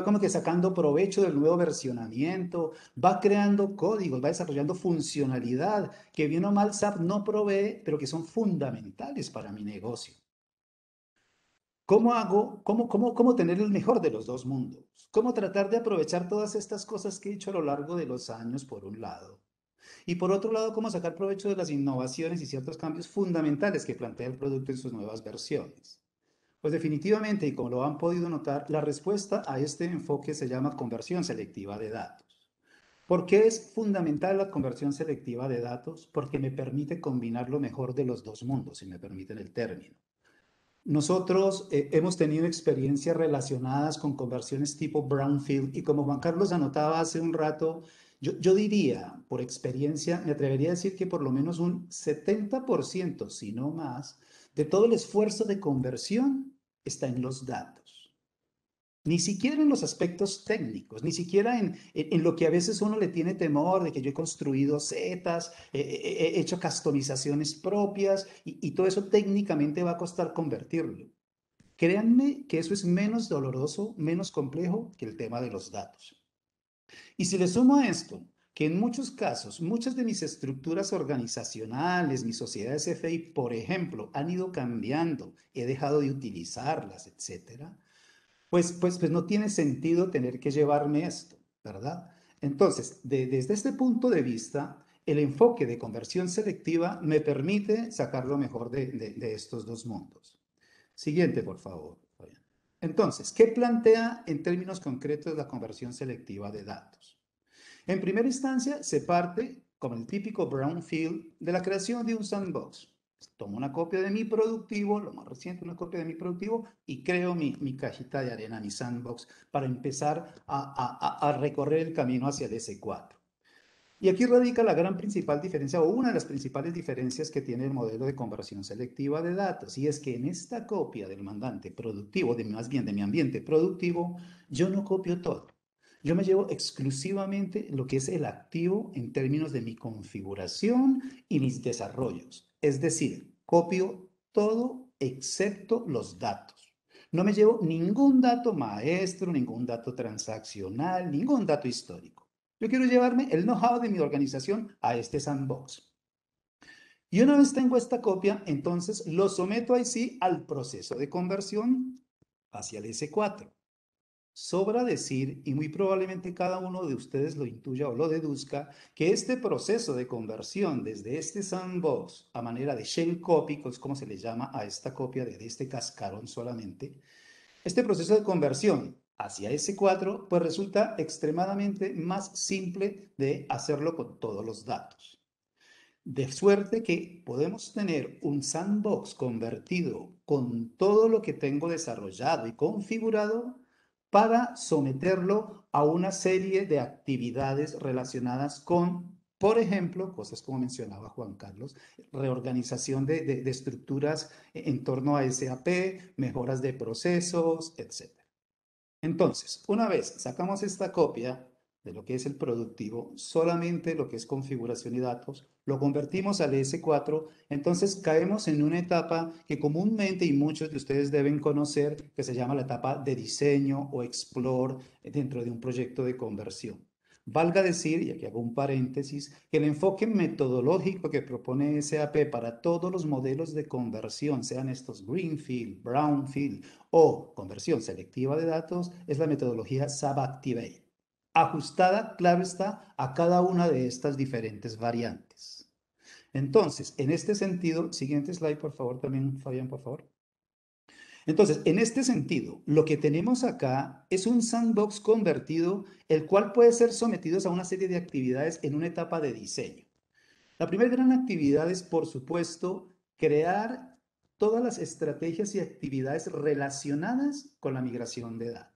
como que sacando provecho del nuevo versionamiento, va creando códigos, va desarrollando funcionalidad que bien o mal SAP no provee, pero que son fundamentales para mi negocio. ¿Cómo hago, cómo tener el mejor de los dos mundos? ¿Cómo tratar de aprovechar todas estas cosas que he hecho a lo largo de los años, por un lado? Y por otro lado, cómo sacar provecho de las innovaciones y ciertos cambios fundamentales que plantea el producto en sus nuevas versiones. Pues definitivamente, y como lo han podido notar, la respuesta a este enfoque se llama conversión selectiva de datos. ¿Por qué es fundamental la conversión selectiva de datos? Porque me permite combinar lo mejor de los dos mundos, si me permiten el término. Nosotros hemos tenido experiencias relacionadas con conversiones tipo brownfield y como Juan Carlos anotaba hace un rato, yo diría, por experiencia, me atrevería a decir que por lo menos un 70%, si no más, de todo el esfuerzo de conversión está en los datos. Ni siquiera en los aspectos técnicos, ni siquiera en lo que a veces uno le tiene temor de que yo he construido setas, he hecho customizaciones propias y todo eso técnicamente va a costar convertirlo. Créanme que eso es menos doloroso, menos complejo que el tema de los datos. Y si le sumo a esto, que en muchos casos, muchas de mis estructuras organizacionales, mis sociedades FI, por ejemplo, han ido cambiando, he dejado de utilizarlas, etcétera, pues no tiene sentido tener que llevarme esto, ¿verdad? Entonces, desde este punto de vista, el enfoque de conversión selectiva me permite sacar lo mejor de estos dos mundos. Siguiente, por favor. Entonces, ¿qué plantea en términos concretos la conversión selectiva de datos? En primera instancia, se parte, como el típico brownfield, de la creación de un sandbox. Tomo una copia de mi productivo, lo más reciente, una copia de mi productivo, y creo mi cajita de arena, mi sandbox, para empezar a recorrer el camino hacia el S4. Y aquí radica la gran principal diferencia, o una de las principales diferencias que tiene el modelo de conversión selectiva de datos, y es que en esta copia del mandante productivo, más bien de mi ambiente productivo, yo no copio todo. Yo me llevo exclusivamente lo que es el activo en términos de mi configuración y mis desarrollos. Es decir, copio todo excepto los datos. No me llevo ningún dato maestro, ningún dato transaccional, ningún dato histórico. Yo quiero llevarme el know-how de mi organización a este sandbox. Y una vez tengo esta copia, entonces lo someto ahí sí al proceso de conversión hacia el S4. Sobra decir, y muy probablemente cada uno de ustedes lo intuya o lo deduzca, que este proceso de conversión desde este sandbox a manera de shell copy, que es como se le llama a esta copia de este cascarón solamente, este proceso de conversión hacia S4 pues resulta extremadamente más simple de hacerlo con todos los datos. De suerte que podemos tener un sandbox convertido con todo lo que tengo desarrollado y configurado para someterlo a una serie de actividades relacionadas con, por ejemplo, cosas como mencionaba Juan Carlos, reorganización de estructuras en torno a SAP, mejoras de procesos, etc. Entonces, una vez sacamos esta copia de lo que es el productivo, solamente lo que es configuración y datos, lo convertimos al S4, entonces caemos en una etapa que comúnmente y muchos de ustedes deben conocer, que se llama la etapa de diseño o explore dentro de un proyecto de conversión. Valga decir, y aquí hago un paréntesis, que el enfoque metodológico que propone SAP para todos los modelos de conversión, sean estos Greenfield, Brownfield o conversión selectiva de datos, es la metodología Subactivate, ajustada, claro está, a cada una de estas diferentes variantes. Entonces, en este sentido, siguiente slide, por favor, también, Fabián, por favor. Entonces, en este sentido, lo que tenemos acá es un sandbox convertido, el cual puede ser sometido a una serie de actividades en una etapa de diseño. La primera gran actividad es, por supuesto, crear todas las estrategias y actividades relacionadas con la migración de datos.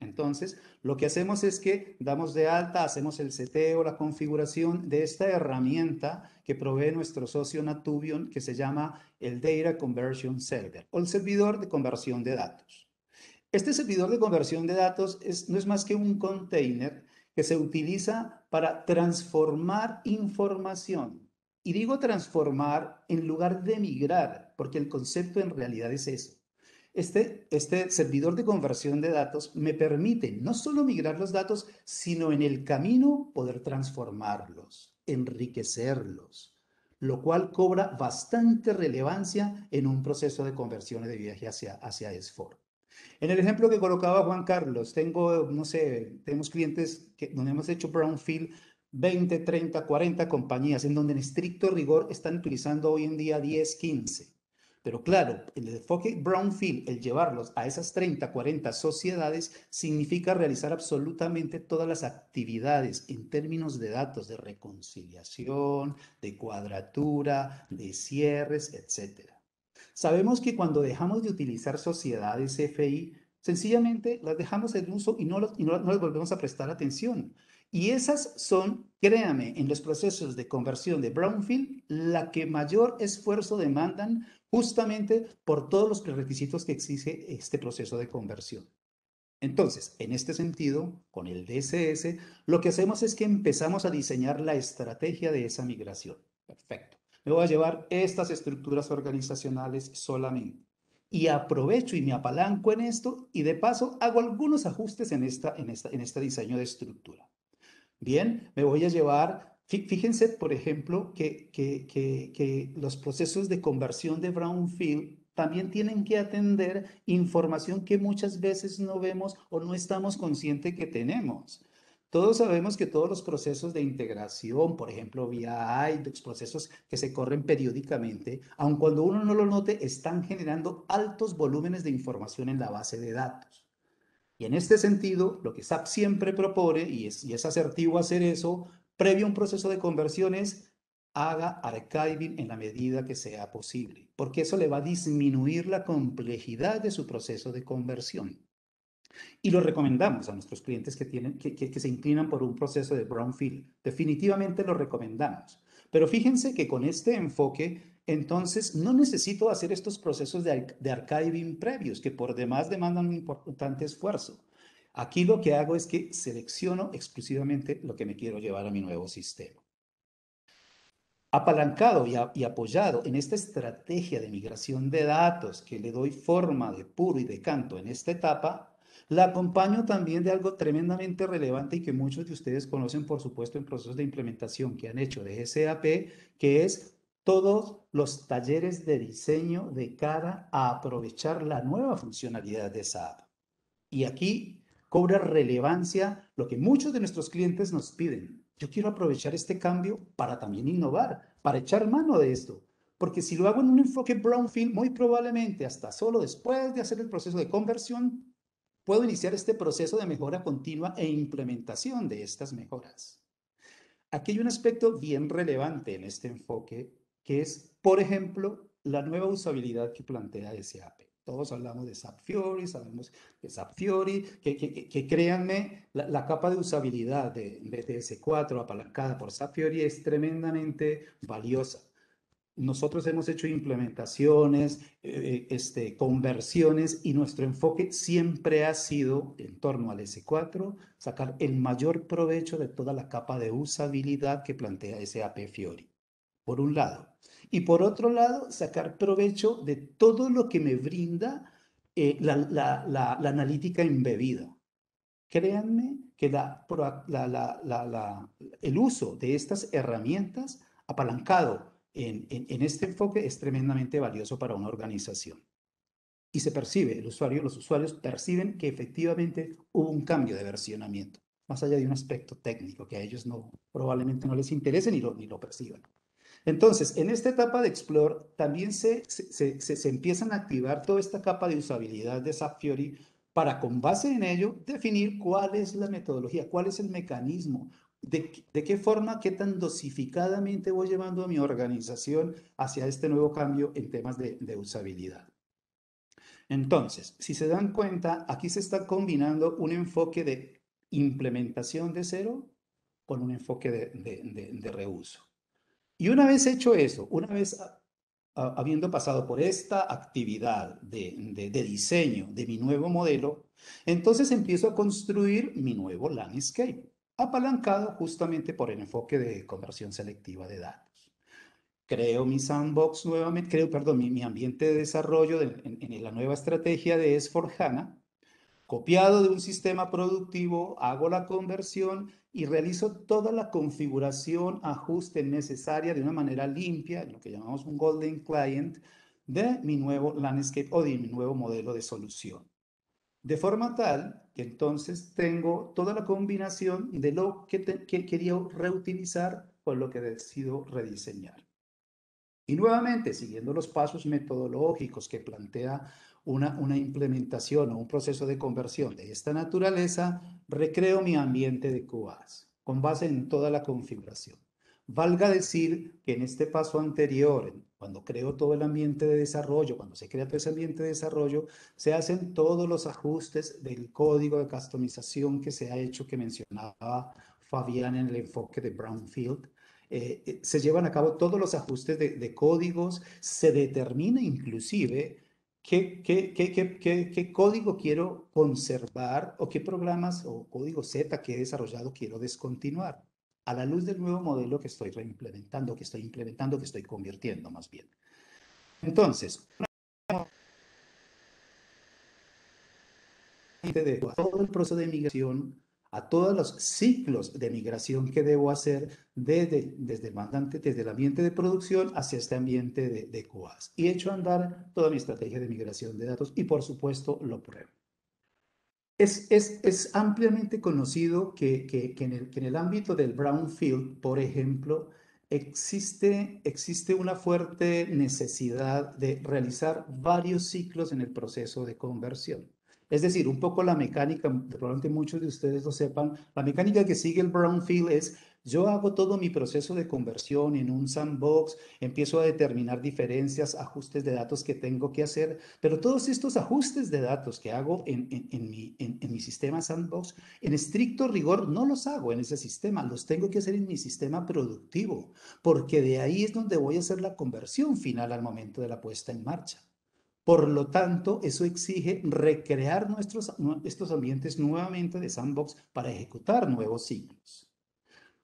Entonces, lo que hacemos es que damos de alta, hacemos el seteo, la configuración de esta herramienta que provee nuestro socio Natuvion, que se llama el Data Conversion Server o el servidor de conversión de datos. Este servidor de conversión de datos no es más que un container que se utiliza para transformar información. Y digo transformar en lugar de migrar, porque el concepto en realidad es eso. Este servidor de conversión de datos me permite no solo migrar los datos, sino en el camino poder transformarlos, enriquecerlos, lo cual cobra bastante relevancia en un proceso de conversión de viaje hacia S4. En el ejemplo que colocaba Juan Carlos, no sé, tenemos clientes donde hemos hecho Brownfield 20, 30, 40 compañías, en donde en estricto rigor están utilizando hoy en día 10, 15. Pero claro, el enfoque Brownfield, el llevarlos a esas 30, 40 sociedades, significa realizar absolutamente todas las actividades en términos de datos, de reconciliación, de cuadratura, de cierres, etcétera. Sabemos que cuando dejamos de utilizar sociedades FI, sencillamente las dejamos en uso y no les volvemos a prestar atención. Y esas son, créame, en los procesos de conversión de Brownfield, la que mayor esfuerzo demandan justamente por todos los requisitos que exige este proceso de conversión. Entonces, en este sentido, con el DSS, lo que hacemos es que empezamos a diseñar la estrategia de esa migración. Perfecto. Me voy a llevar estas estructuras organizacionales solamente. Y aprovecho y me apalanco en esto y de paso hago algunos ajustes en este diseño de estructura. Bien, me voy a llevar, fíjense, por ejemplo, que los procesos de conversión de Brownfield también tienen que atender información que muchas veces no vemos o no estamos conscientes que tenemos. Todos sabemos que todos los procesos de integración, por ejemplo, vía los procesos que se corren periódicamente, aun cuando uno no lo note, están generando altos volúmenes de información en la base de datos. Y en este sentido, lo que SAP siempre propone, y es asertivo hacer eso, previo a un proceso de conversiones, haga archiving en la medida que sea posible, porque eso le va a disminuir la complejidad de su proceso de conversión. Y lo recomendamos a nuestros clientes que se inclinan por un proceso de brownfield. Definitivamente lo recomendamos. Pero fíjense que con este enfoque, entonces no necesito hacer estos procesos de archiving previos, que por demás demandan un importante esfuerzo. Aquí lo que hago es que selecciono exclusivamente lo que me quiero llevar a mi nuevo sistema. Apalancado y apoyado en esta estrategia de migración de datos que le doy forma de puro y de canto en esta etapa, la acompaño también de algo tremendamente relevante y que muchos de ustedes conocen, por supuesto, en procesos de implementación que han hecho de SAP, que es todos los talleres de diseño de cara a aprovechar la nueva funcionalidad de SAP. Y aquí cobra relevancia lo que muchos de nuestros clientes nos piden. Yo quiero aprovechar este cambio para también innovar, para echar mano de esto. Porque si lo hago en un enfoque brownfield, muy probablemente hasta solo después de hacer el proceso de conversión, puedo iniciar este proceso de mejora continua e implementación de estas mejoras. aquí hay un aspecto bien relevante en este enfoque, que es, por ejemplo, la nueva usabilidad que plantea SAP. Todos hablamos de SAP Fiori, sabemos de SAP Fiori, que créanme, la capa de usabilidad de DS4 apalancada por SAP Fiori es tremendamente valiosa. Nosotros hemos hecho implementaciones, conversiones y nuestro enfoque siempre ha sido en torno al S4, sacar el mayor provecho de toda la capa de usabilidad que plantea SAP Fiori, por un lado. Y por otro lado, sacar provecho de todo lo que me brinda la analítica embebida. Créanme que el uso de estas herramientas apalancado en este enfoque es tremendamente valioso para una organización. Y se percibe, los usuarios perciben que efectivamente hubo un cambio de versionamiento, más allá de un aspecto técnico que a ellos probablemente no les interese ni lo perciban. Entonces, en esta etapa de Explore también se empiezan a activar toda esta capa de usabilidad de SAP Fiori para, con base en ello, definir cuál es la metodología, cuál es el mecanismo, de qué forma, qué tan dosificadamente voy llevando a mi organización hacia este nuevo cambio en temas de usabilidad. Entonces, si se dan cuenta, aquí se está combinando un enfoque de implementación de cero con un enfoque de reuso. Y una vez hecho eso, una vez habiendo pasado por esta actividad de diseño de mi nuevo modelo, entonces empiezo a construir mi nuevo landscape, apalancado justamente por el enfoque de conversión selectiva de datos. Creo mi sandbox nuevamente, mi ambiente de desarrollo en la nueva estrategia de S4HANA, copiado de un sistema productivo, hago la conversión y realizo toda la configuración, ajuste necesaria de una manera limpia, en lo que llamamos un Golden Client, de mi nuevo landscape o de mi nuevo modelo de solución. De forma tal que entonces tengo toda la combinación de lo que quería reutilizar con lo que decido rediseñar. Y nuevamente, siguiendo los pasos metodológicos que plantea una implementación o un proceso de conversión de esta naturaleza, recreo mi ambiente de QoS con base en toda la configuración. Valga decir que en este paso anterior, cuando creo todo el ambiente de desarrollo, cuando se crea todo ese ambiente de desarrollo, se hacen todos los ajustes del código de customización que se ha hecho, que mencionaba Fabián en el enfoque de Brownfield. Se llevan a cabo todos los ajustes de códigos, se determina inclusive qué código quiero conservar o qué programas o código Z que he desarrollado quiero descontinuar a la luz del nuevo modelo que estoy reimplementando, que estoy convirtiendo más bien. Entonces, todo el proceso de migración, a todos los ciclos de migración que debo hacer desde el mandante, desde el ambiente de producción hacia este ambiente de QoS. Y he hecho andar toda mi estrategia de migración de datos y, por supuesto, lo pruebo. Es ampliamente conocido que en el ámbito del brownfield, por ejemplo, existe una fuerte necesidad de realizar varios ciclos en el proceso de conversión. Es decir, un poco la mecánica, probablemente muchos de ustedes lo sepan, la mecánica que sigue el brownfield es: yo hago todo mi proceso de conversión en un sandbox, empiezo a determinar diferencias, ajustes de datos que tengo que hacer, pero todos estos ajustes de datos que hago en mi sistema sandbox, en estricto rigor no los hago en ese sistema, los tengo que hacer en mi sistema productivo, porque de ahí es donde voy a hacer la conversión final al momento de la puesta en marcha. Por lo tanto, eso exige recrear estos ambientes nuevamente de sandbox para ejecutar nuevos ciclos.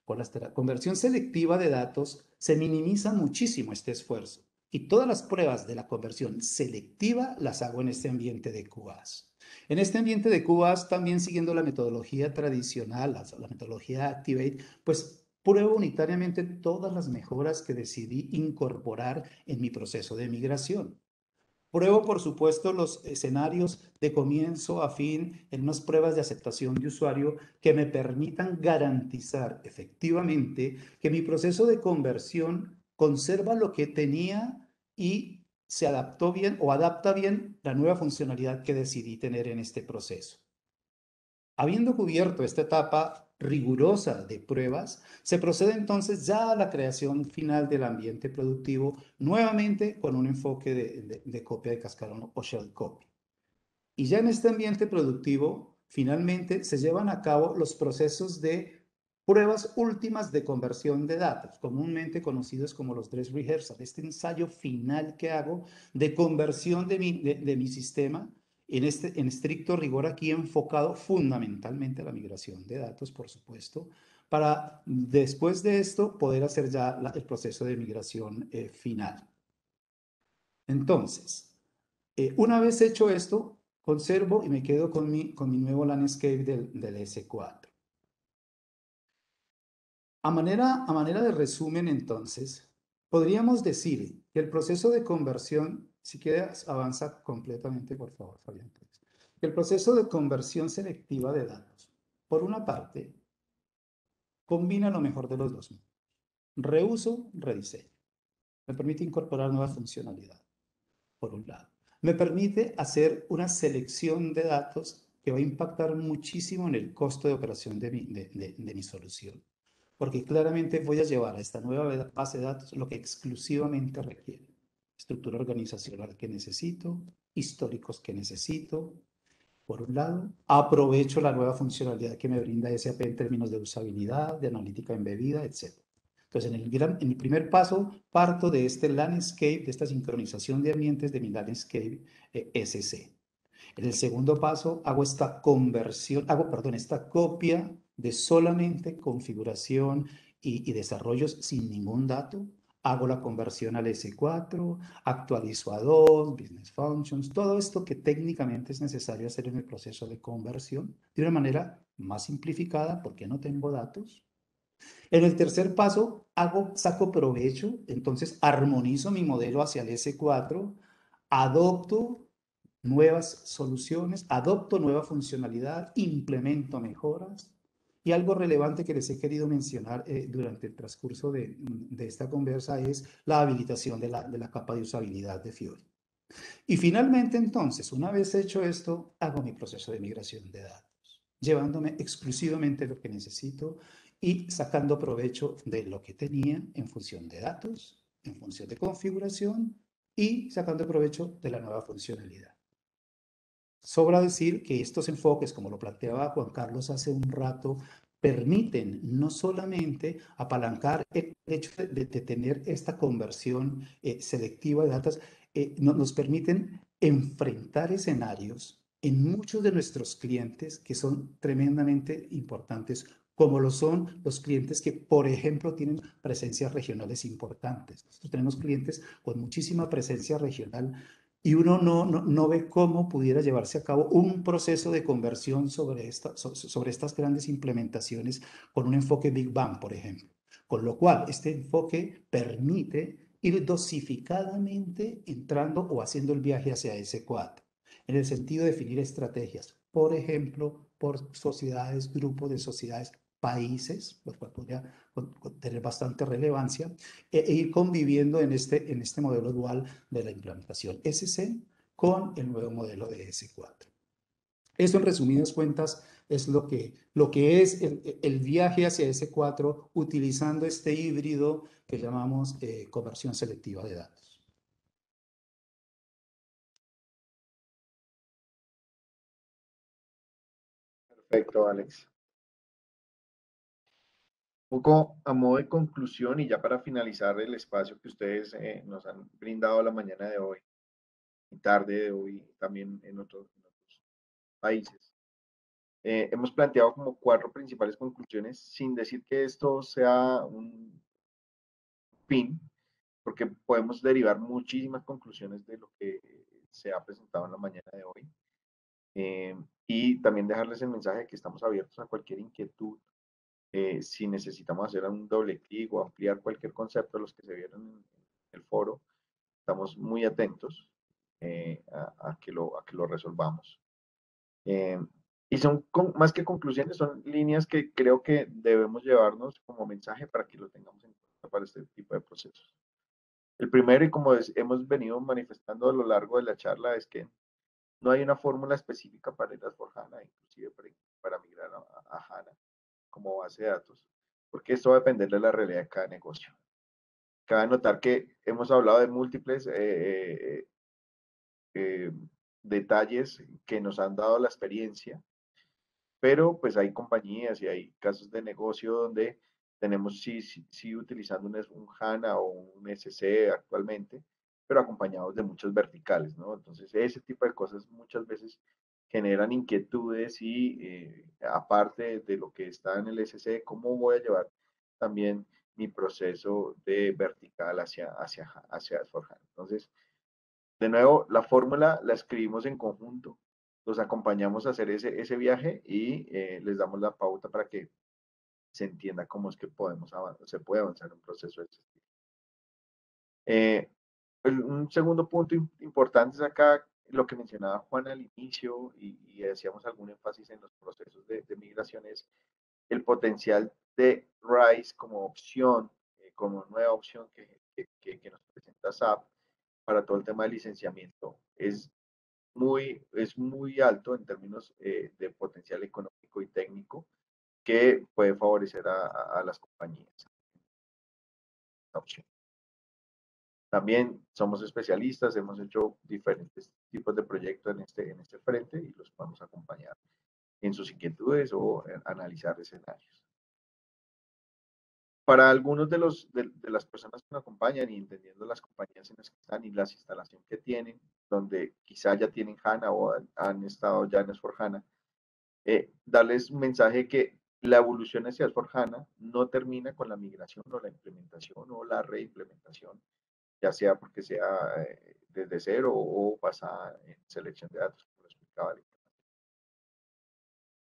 Con la conversión selectiva de datos se minimiza muchísimo este esfuerzo y todas las pruebas de la conversión selectiva las hago en este ambiente de QoS. En este ambiente de QoS, también siguiendo la metodología tradicional, la metodología Activate, pues pruebo unitariamente todas las mejoras que decidí incorporar en mi proceso de migración. Pruebo, por supuesto, los escenarios de comienzo a fin en unas pruebas de aceptación de usuario que me permitan garantizar efectivamente que mi proceso de conversión conserva lo que tenía y se adaptó bien o adapta bien la nueva funcionalidad que decidí tener en este proceso. Habiendo cubierto esta etapa rigurosa de pruebas, se procede entonces ya a la creación final del ambiente productivo, nuevamente con un enfoque de copia de cascarón o shell copy. Y ya en este ambiente productivo, finalmente se llevan a cabo los procesos de pruebas últimas de conversión de datos, comúnmente conocidos como los dress rehearsal, este ensayo final que hago de conversión de mi sistema en estricto rigor aquí enfocado fundamentalmente a la migración de datos, por supuesto, para después de esto poder hacer ya el proceso de migración final. Entonces, una vez hecho esto, conservo y me quedo con mi nuevo landscape del S4. A manera de resumen, entonces, podríamos decir que el proceso de conversión, si quieres, avanza completamente, por favor, Fabián. Que el proceso de conversión selectiva de datos, por una parte, combina lo mejor de los dos mundos. Reuso, rediseño. Me permite incorporar nuevas funcionalidades, por un lado. Me permite hacer una selección de datos que va a impactar muchísimo en el costo de operación de mi solución. Porque claramente voy a llevar a esta nueva base de datos lo que exclusivamente requiere. Estructura organizacional que necesito, históricos que necesito. Por un lado, aprovecho la nueva funcionalidad que me brinda SAP en términos de usabilidad, de analítica embebida, etc. Entonces, en el primer paso, parto de este landscape, de esta sincronización de ambientes de mi landscape SC. En el segundo paso, hago esta conversión, esta copia de solamente configuración y desarrollos sin ningún dato. Hago la conversión al S4, actualizo a 2, Business Functions, todo esto que técnicamente es necesario hacer en el proceso de conversión de una manera más simplificada porque no tengo datos. En el tercer paso, saco provecho, entonces armonizo mi modelo hacia el S4, adopto nuevas soluciones, adopto nueva funcionalidad, implemento mejoras. Y algo relevante que les he querido mencionar durante el transcurso de esta conversa es la habilitación de la capa de usabilidad de Fiori. Y finalmente, entonces, una vez hecho esto, hago mi proceso de migración de datos, llevándome exclusivamente lo que necesito y sacando provecho de lo que tenía en función de datos, en función de configuración y sacando provecho de la nueva funcionalidad. Sobra decir que estos enfoques, como lo planteaba Juan Carlos hace un rato, permiten no solamente apalancar el hecho de tener esta conversión selectiva de datos, nos permiten enfrentar escenarios en muchos de nuestros clientes que son tremendamente importantes, como lo son los clientes que, por ejemplo, tienen presencias regionales importantes. Nosotros tenemos clientes con muchísima presencia regional y uno no ve cómo pudiera llevarse a cabo un proceso de conversión sobre estas grandes implementaciones con un enfoque Big Bang, por ejemplo. Con lo cual, este enfoque permite ir dosificadamente entrando o haciendo el viaje hacia S4, en el sentido de definir estrategias, por ejemplo, por sociedades, grupos de sociedades, países, lo cual podría tener bastante relevancia, e ir conviviendo en este modelo dual de la implementación SC con el nuevo modelo de S4. Eso, en resumidas cuentas, es lo que es el viaje hacia S4 utilizando este híbrido que llamamos conversión selectiva de datos. Perfecto, Alex. Un poco a modo de conclusión y ya para finalizar el espacio que ustedes nos han brindado la mañana de hoy y tarde de hoy también en otros países. Hemos planteado como 4 principales conclusiones, sin decir que esto sea un fin, porque podemos derivar muchísimas conclusiones de lo que se ha presentado en la mañana de hoy. Y también dejarles el mensaje de que estamos abiertos a cualquier inquietud. Si necesitamos hacer un doble clic o ampliar cualquier concepto de los que se vieron en el foro, estamos muy atentos a que lo resolvamos. Y son más que conclusiones, son líneas que creo que debemos llevarnos como mensaje para que lo tengamos en cuenta para este tipo de procesos. El primero, y como hemos venido manifestando a lo largo de la charla, es que no hay una fórmula específica para ir a S/4HANA, inclusive para migrar a HANA. como base de datos, porque esto va a depender de la realidad de cada negocio. Cabe notar que hemos hablado de múltiples detalles que nos han dado la experiencia, pero pues hay compañías y hay casos de negocio donde tenemos sí utilizando un HANA o un SC actualmente, pero acompañados de muchos verticales, ¿no? Entonces, ese tipo de cosas muchas veces generan inquietudes y aparte de lo que está en el SC, ¿cómo voy a llevar también mi proceso de vertical hacia S4HANA? Entonces, de nuevo, la fórmula la escribimos en conjunto, los acompañamos a hacer ese viaje y les damos la pauta para que se entienda cómo es que se puede avanzar en un proceso de ese estilo. Un segundo punto importante es acá lo que mencionaba Juan al inicio y hacíamos algún énfasis en los procesos de migración, es el potencial de RISE como opción, como nueva opción que nos presenta SAP para todo el tema de licenciamiento. Es muy alto en términos de potencial económico y técnico que puede favorecer a las compañías. Opción. También somos especialistas, hemos hecho diferentes tipos de proyectos en este frente y los podemos acompañar en sus inquietudes o analizar escenarios. Para algunos de las personas que nos acompañan y entendiendo las compañías en las que están y las instalaciones que tienen, donde quizá ya tienen HANA o han estado ya en S4HANA, darles un mensaje que la evolución hacia S4HANA no termina con la migración o la implementación o la reimplementación, ya sea porque sea desde cero o basada en selección de datos, como lo explicaba.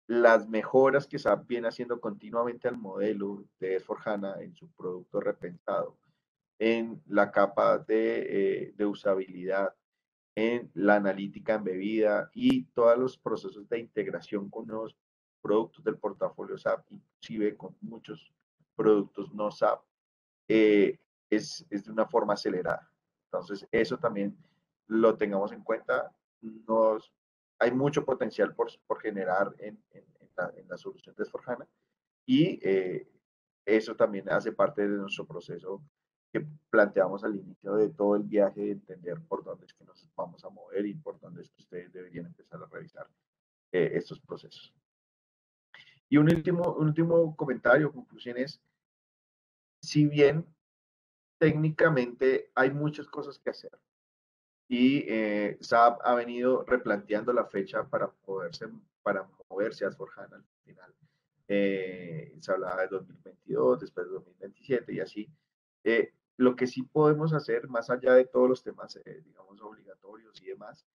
Las mejoras que SAP viene haciendo continuamente al modelo de S4HANA en su producto repensado, en la capa de usabilidad, en la analítica embebida y todos los procesos de integración con los productos del portafolio SAP, inclusive con muchos productos no SAP, es de una forma acelerada. Entonces, eso también lo tengamos en cuenta. Hay mucho potencial por generar en la solución de S4HANA y eso también hace parte de nuestro proceso que planteamos al inicio de todo el viaje, de entender por dónde es que nos vamos a mover y por dónde es que ustedes deberían empezar a revisar estos procesos. Y un último comentario, conclusión es, si bien técnicamente hay muchas cosas que hacer y SAP ha venido replanteando la fecha para moverse a S4HANA al final. Se hablaba de 2022, después de 2027 y así. Lo que sí podemos hacer, más allá de todos los temas, digamos, obligatorios y demás,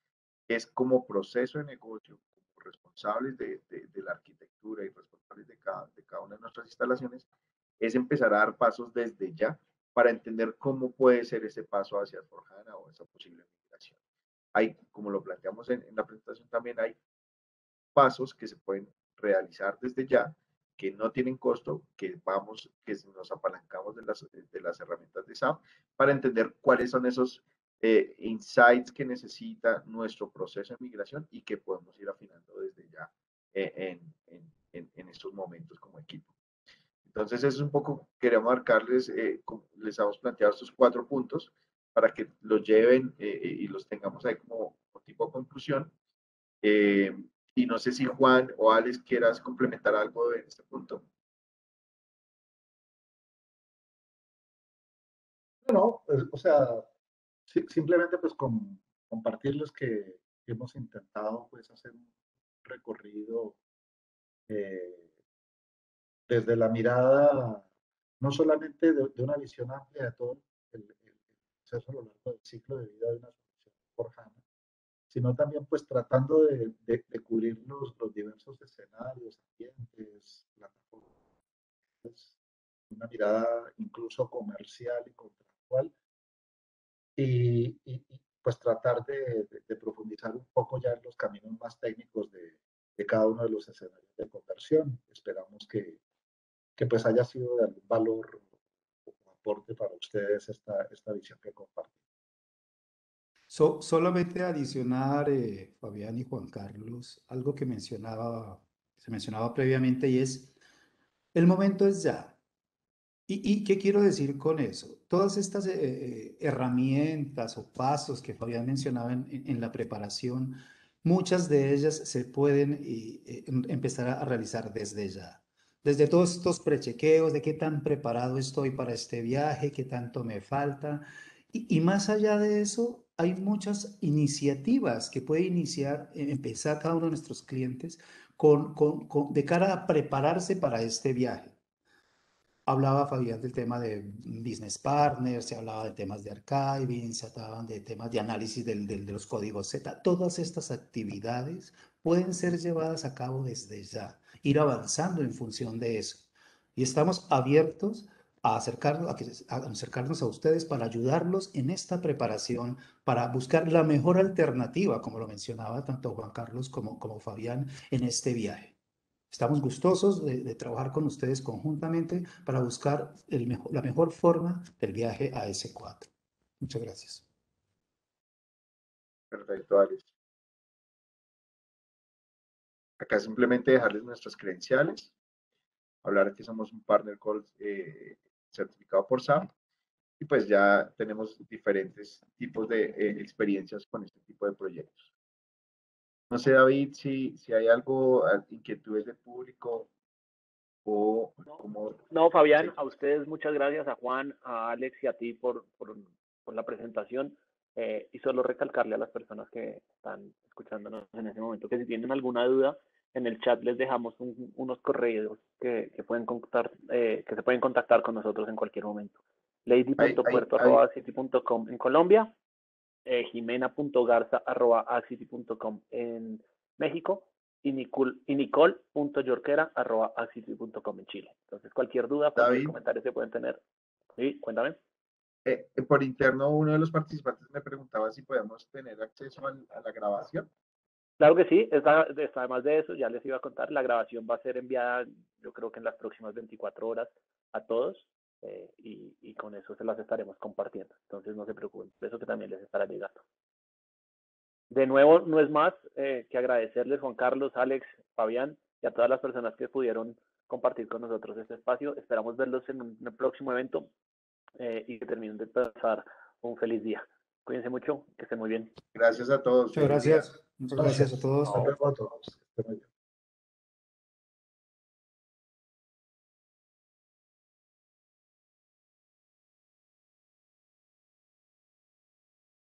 es como proceso de negocio, como responsables de la arquitectura y responsables de cada una de nuestras instalaciones, es empezar a dar pasos desde ya para entender cómo puede ser ese paso hacia S4HANA o esa posible migración. Hay, como lo planteamos en la presentación también, hay pasos que se pueden realizar desde ya, que no tienen costo, que nos apalancamos de las herramientas de SAP para entender cuáles son esos insights que necesita nuestro proceso de migración y que podemos ir afinando desde ya en estos momentos como equipo. Entonces, eso es un poco, quería marcarles, les hemos planteado estos 4 puntos para que los lleven y los tengamos ahí como tipo de conclusión. Y no sé si Juan o Alex quieras complementar algo en este punto. No, o sea, simplemente pues compartirles que hemos intentado pues hacer un recorrido desde la mirada no solamente de una visión amplia de todo el proceso a lo largo del ciclo de vida de una solución por HANA, sino también pues tratando de cubrir los diversos escenarios, ambientes, plataformas, una mirada incluso comercial y contractual, y pues tratar de profundizar un poco ya en los caminos más técnicos de cada uno de los escenarios de conversión. Esperamos que pues haya sido de algún valor o aporte para ustedes esta visión que compartimos. Solamente adicionar, Fabián y Juan Carlos, algo que se mencionaba previamente y es El momento es ya. ¿Y qué quiero decir con eso? Todas estas herramientas o pasos que Fabián mencionaba en la preparación, muchas de ellas se pueden empezar a realizar desde ya. Desde todos estos prechequeos de qué tan preparado estoy para este viaje, qué tanto me falta. Y más allá de eso, hay muchas iniciativas que puede empezar cada uno de nuestros clientes de cara a prepararse para este viaje. Hablaba Fabián del tema de business partners, se hablaba de temas de archiving, se hablaban de temas de análisis de los códigos Z. Todas estas actividades pueden ser llevadas a cabo desde ya, ir avanzando en función de eso. Y estamos abiertos a acercarnos a ustedes para ayudarlos en esta preparación, para buscar la mejor alternativa, como lo mencionaba tanto Juan Carlos como Fabián, en este viaje. Estamos gustosos de trabajar con ustedes conjuntamente para buscar la mejor forma del viaje a S4. Muchas gracias. Perfecto, Alex. Acá simplemente dejarles nuestras credenciales, hablar que somos un partner call certificado por SAP y pues ya tenemos diferentes tipos de experiencias con este tipo de proyectos. No sé, David, si hay algo, inquietudes del público o como... No, Fabián, a ustedes muchas gracias, a Juan, a Alex y a ti por la presentación. Y solo recalcarle a las personas que están escuchándonos en ese momento que si tienen alguna duda, en el chat les dejamos unos correos que se pueden contactar con nosotros en cualquier momento. lady.puerto@city.com en Colombia, jimena.garza@axity.com en México y nicole.yorquera@axity.com en Chile. Entonces, cualquier duda, cualquier David, comentario que pueden tener. Sí, cuéntame. por interno, uno de los participantes me preguntaba si podemos tener acceso a la grabación. Claro que sí, además de eso, ya les iba a contar, la grabación va a ser enviada, yo creo que en las próximas 24 horas a todos, y con eso se las estaremos compartiendo. Entonces, no se preocupen, eso que también les estará llegando. De nuevo, no es más que agradecerles, Juan Carlos, Alex, Fabián, y a todas las personas que pudieron compartir con nosotros este espacio. Esperamos verlos en un próximo evento y que terminen de pasar un feliz día. Cuídense mucho, que estén muy bien. Gracias a todos. Muchas gracias. Muchas gracias a todos. Hasta luego a todos.